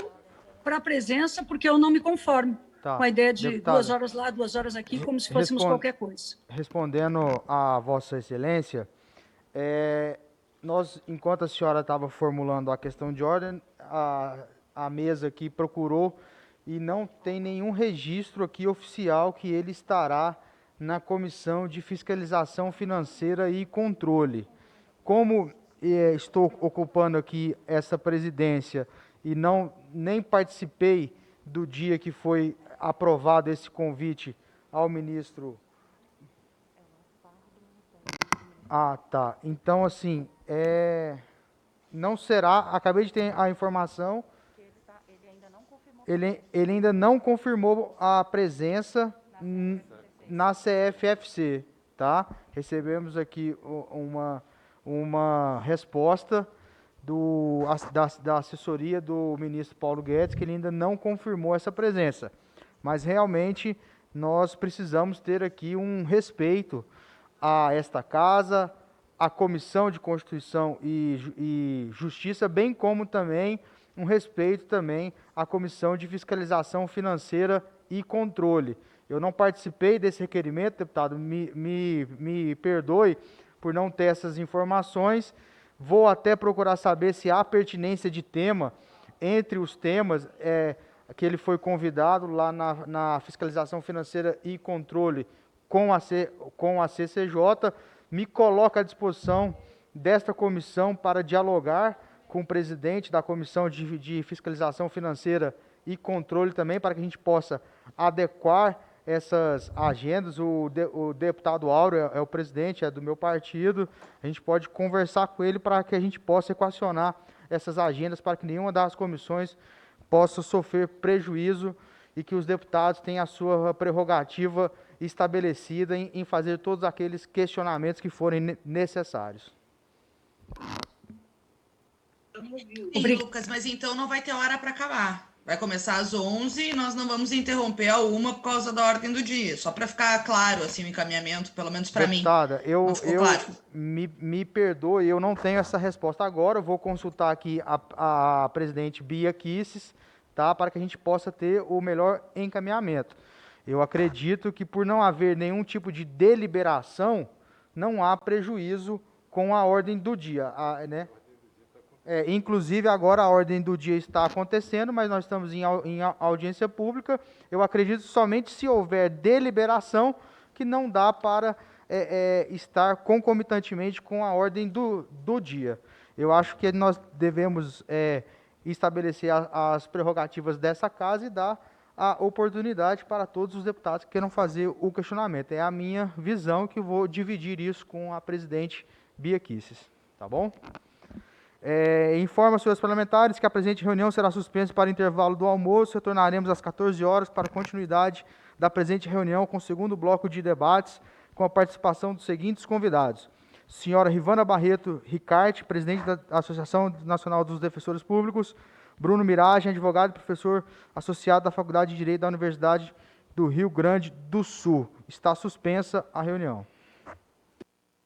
para a presença, porque eu não me conformo com a ideia de Deputada, 2 horas lá, 2 horas aqui, como se fôssemos qualquer coisa. Respondendo a Vossa Excelência, nós, enquanto a senhora estava formulando a questão de ordem, a mesa aqui procurou e não tem nenhum registro aqui oficial que ele estará na Comissão de Fiscalização Financeira e Controle. Como estou ocupando aqui essa presidência e nem participei do dia que foi aprovado esse convite ao ministro... tá. Então, assim, não será... Acabei de ter a informação... Ele ainda não confirmou a presença na CFFC, tá? Recebemos aqui uma resposta da assessoria do ministro Paulo Guedes, que ele ainda não confirmou essa presença. Mas, realmente, nós precisamos ter aqui um respeito a esta casa, a Comissão de Constituição e Justiça, bem como também um respeito também à Comissão de Fiscalização Financeira e Controle. Eu não participei desse requerimento, deputado, me perdoe por não ter essas informações. Vou até procurar saber se há pertinência de tema entre os temas que ele foi convidado lá na Fiscalização Financeira e Controle com a CCJ. Me coloco à disposição desta comissão para dialogar com o presidente da Comissão de Fiscalização Financeira e Controle também, para que a gente possa adequar essas agendas. O deputado Áureo é o presidente, é do meu partido. A gente pode conversar com ele para que a gente possa equacionar essas agendas, para que nenhuma das comissões possa sofrer prejuízo e que os deputados tenham a sua prerrogativa estabelecida em fazer todos aqueles questionamentos que forem necessários. Sim, Lucas, mas então não vai ter hora para acabar. Vai começar às 11 e nós não vamos interromper a 1 por causa da ordem do dia. Só para ficar claro assim, o encaminhamento, pelo menos para mim. Deputada, claro. me perdoe, eu não tenho essa resposta agora. Eu vou consultar aqui a presidente Bia Kicis, tá, para que a gente possa ter o melhor encaminhamento. Eu acredito que, por não haver nenhum tipo de deliberação, não há prejuízo com a ordem do dia, né? Inclusive, agora a ordem do dia está acontecendo, mas nós estamos em audiência pública. Eu acredito somente se houver deliberação que não dá para estar concomitantemente com a ordem do dia. Eu acho que nós devemos estabelecer as prerrogativas dessa casa e dar a oportunidade para todos os deputados que queiram fazer o questionamento. É a minha visão que eu vou dividir isso com a presidente Bia Kicis. Tá bom? Informo aos senhores parlamentares que a presente reunião será suspensa para intervalo do almoço. Retornaremos às 14 horas para continuidade da presente reunião com o segundo bloco de debates, com a participação dos seguintes convidados: senhora Rivana Barreto Ricarte, presidente da Associação Nacional dos Defensores Públicos; Bruno Miragem, advogado e professor associado da Faculdade de Direito da Universidade do Rio Grande do Sul. Está suspensa a reunião.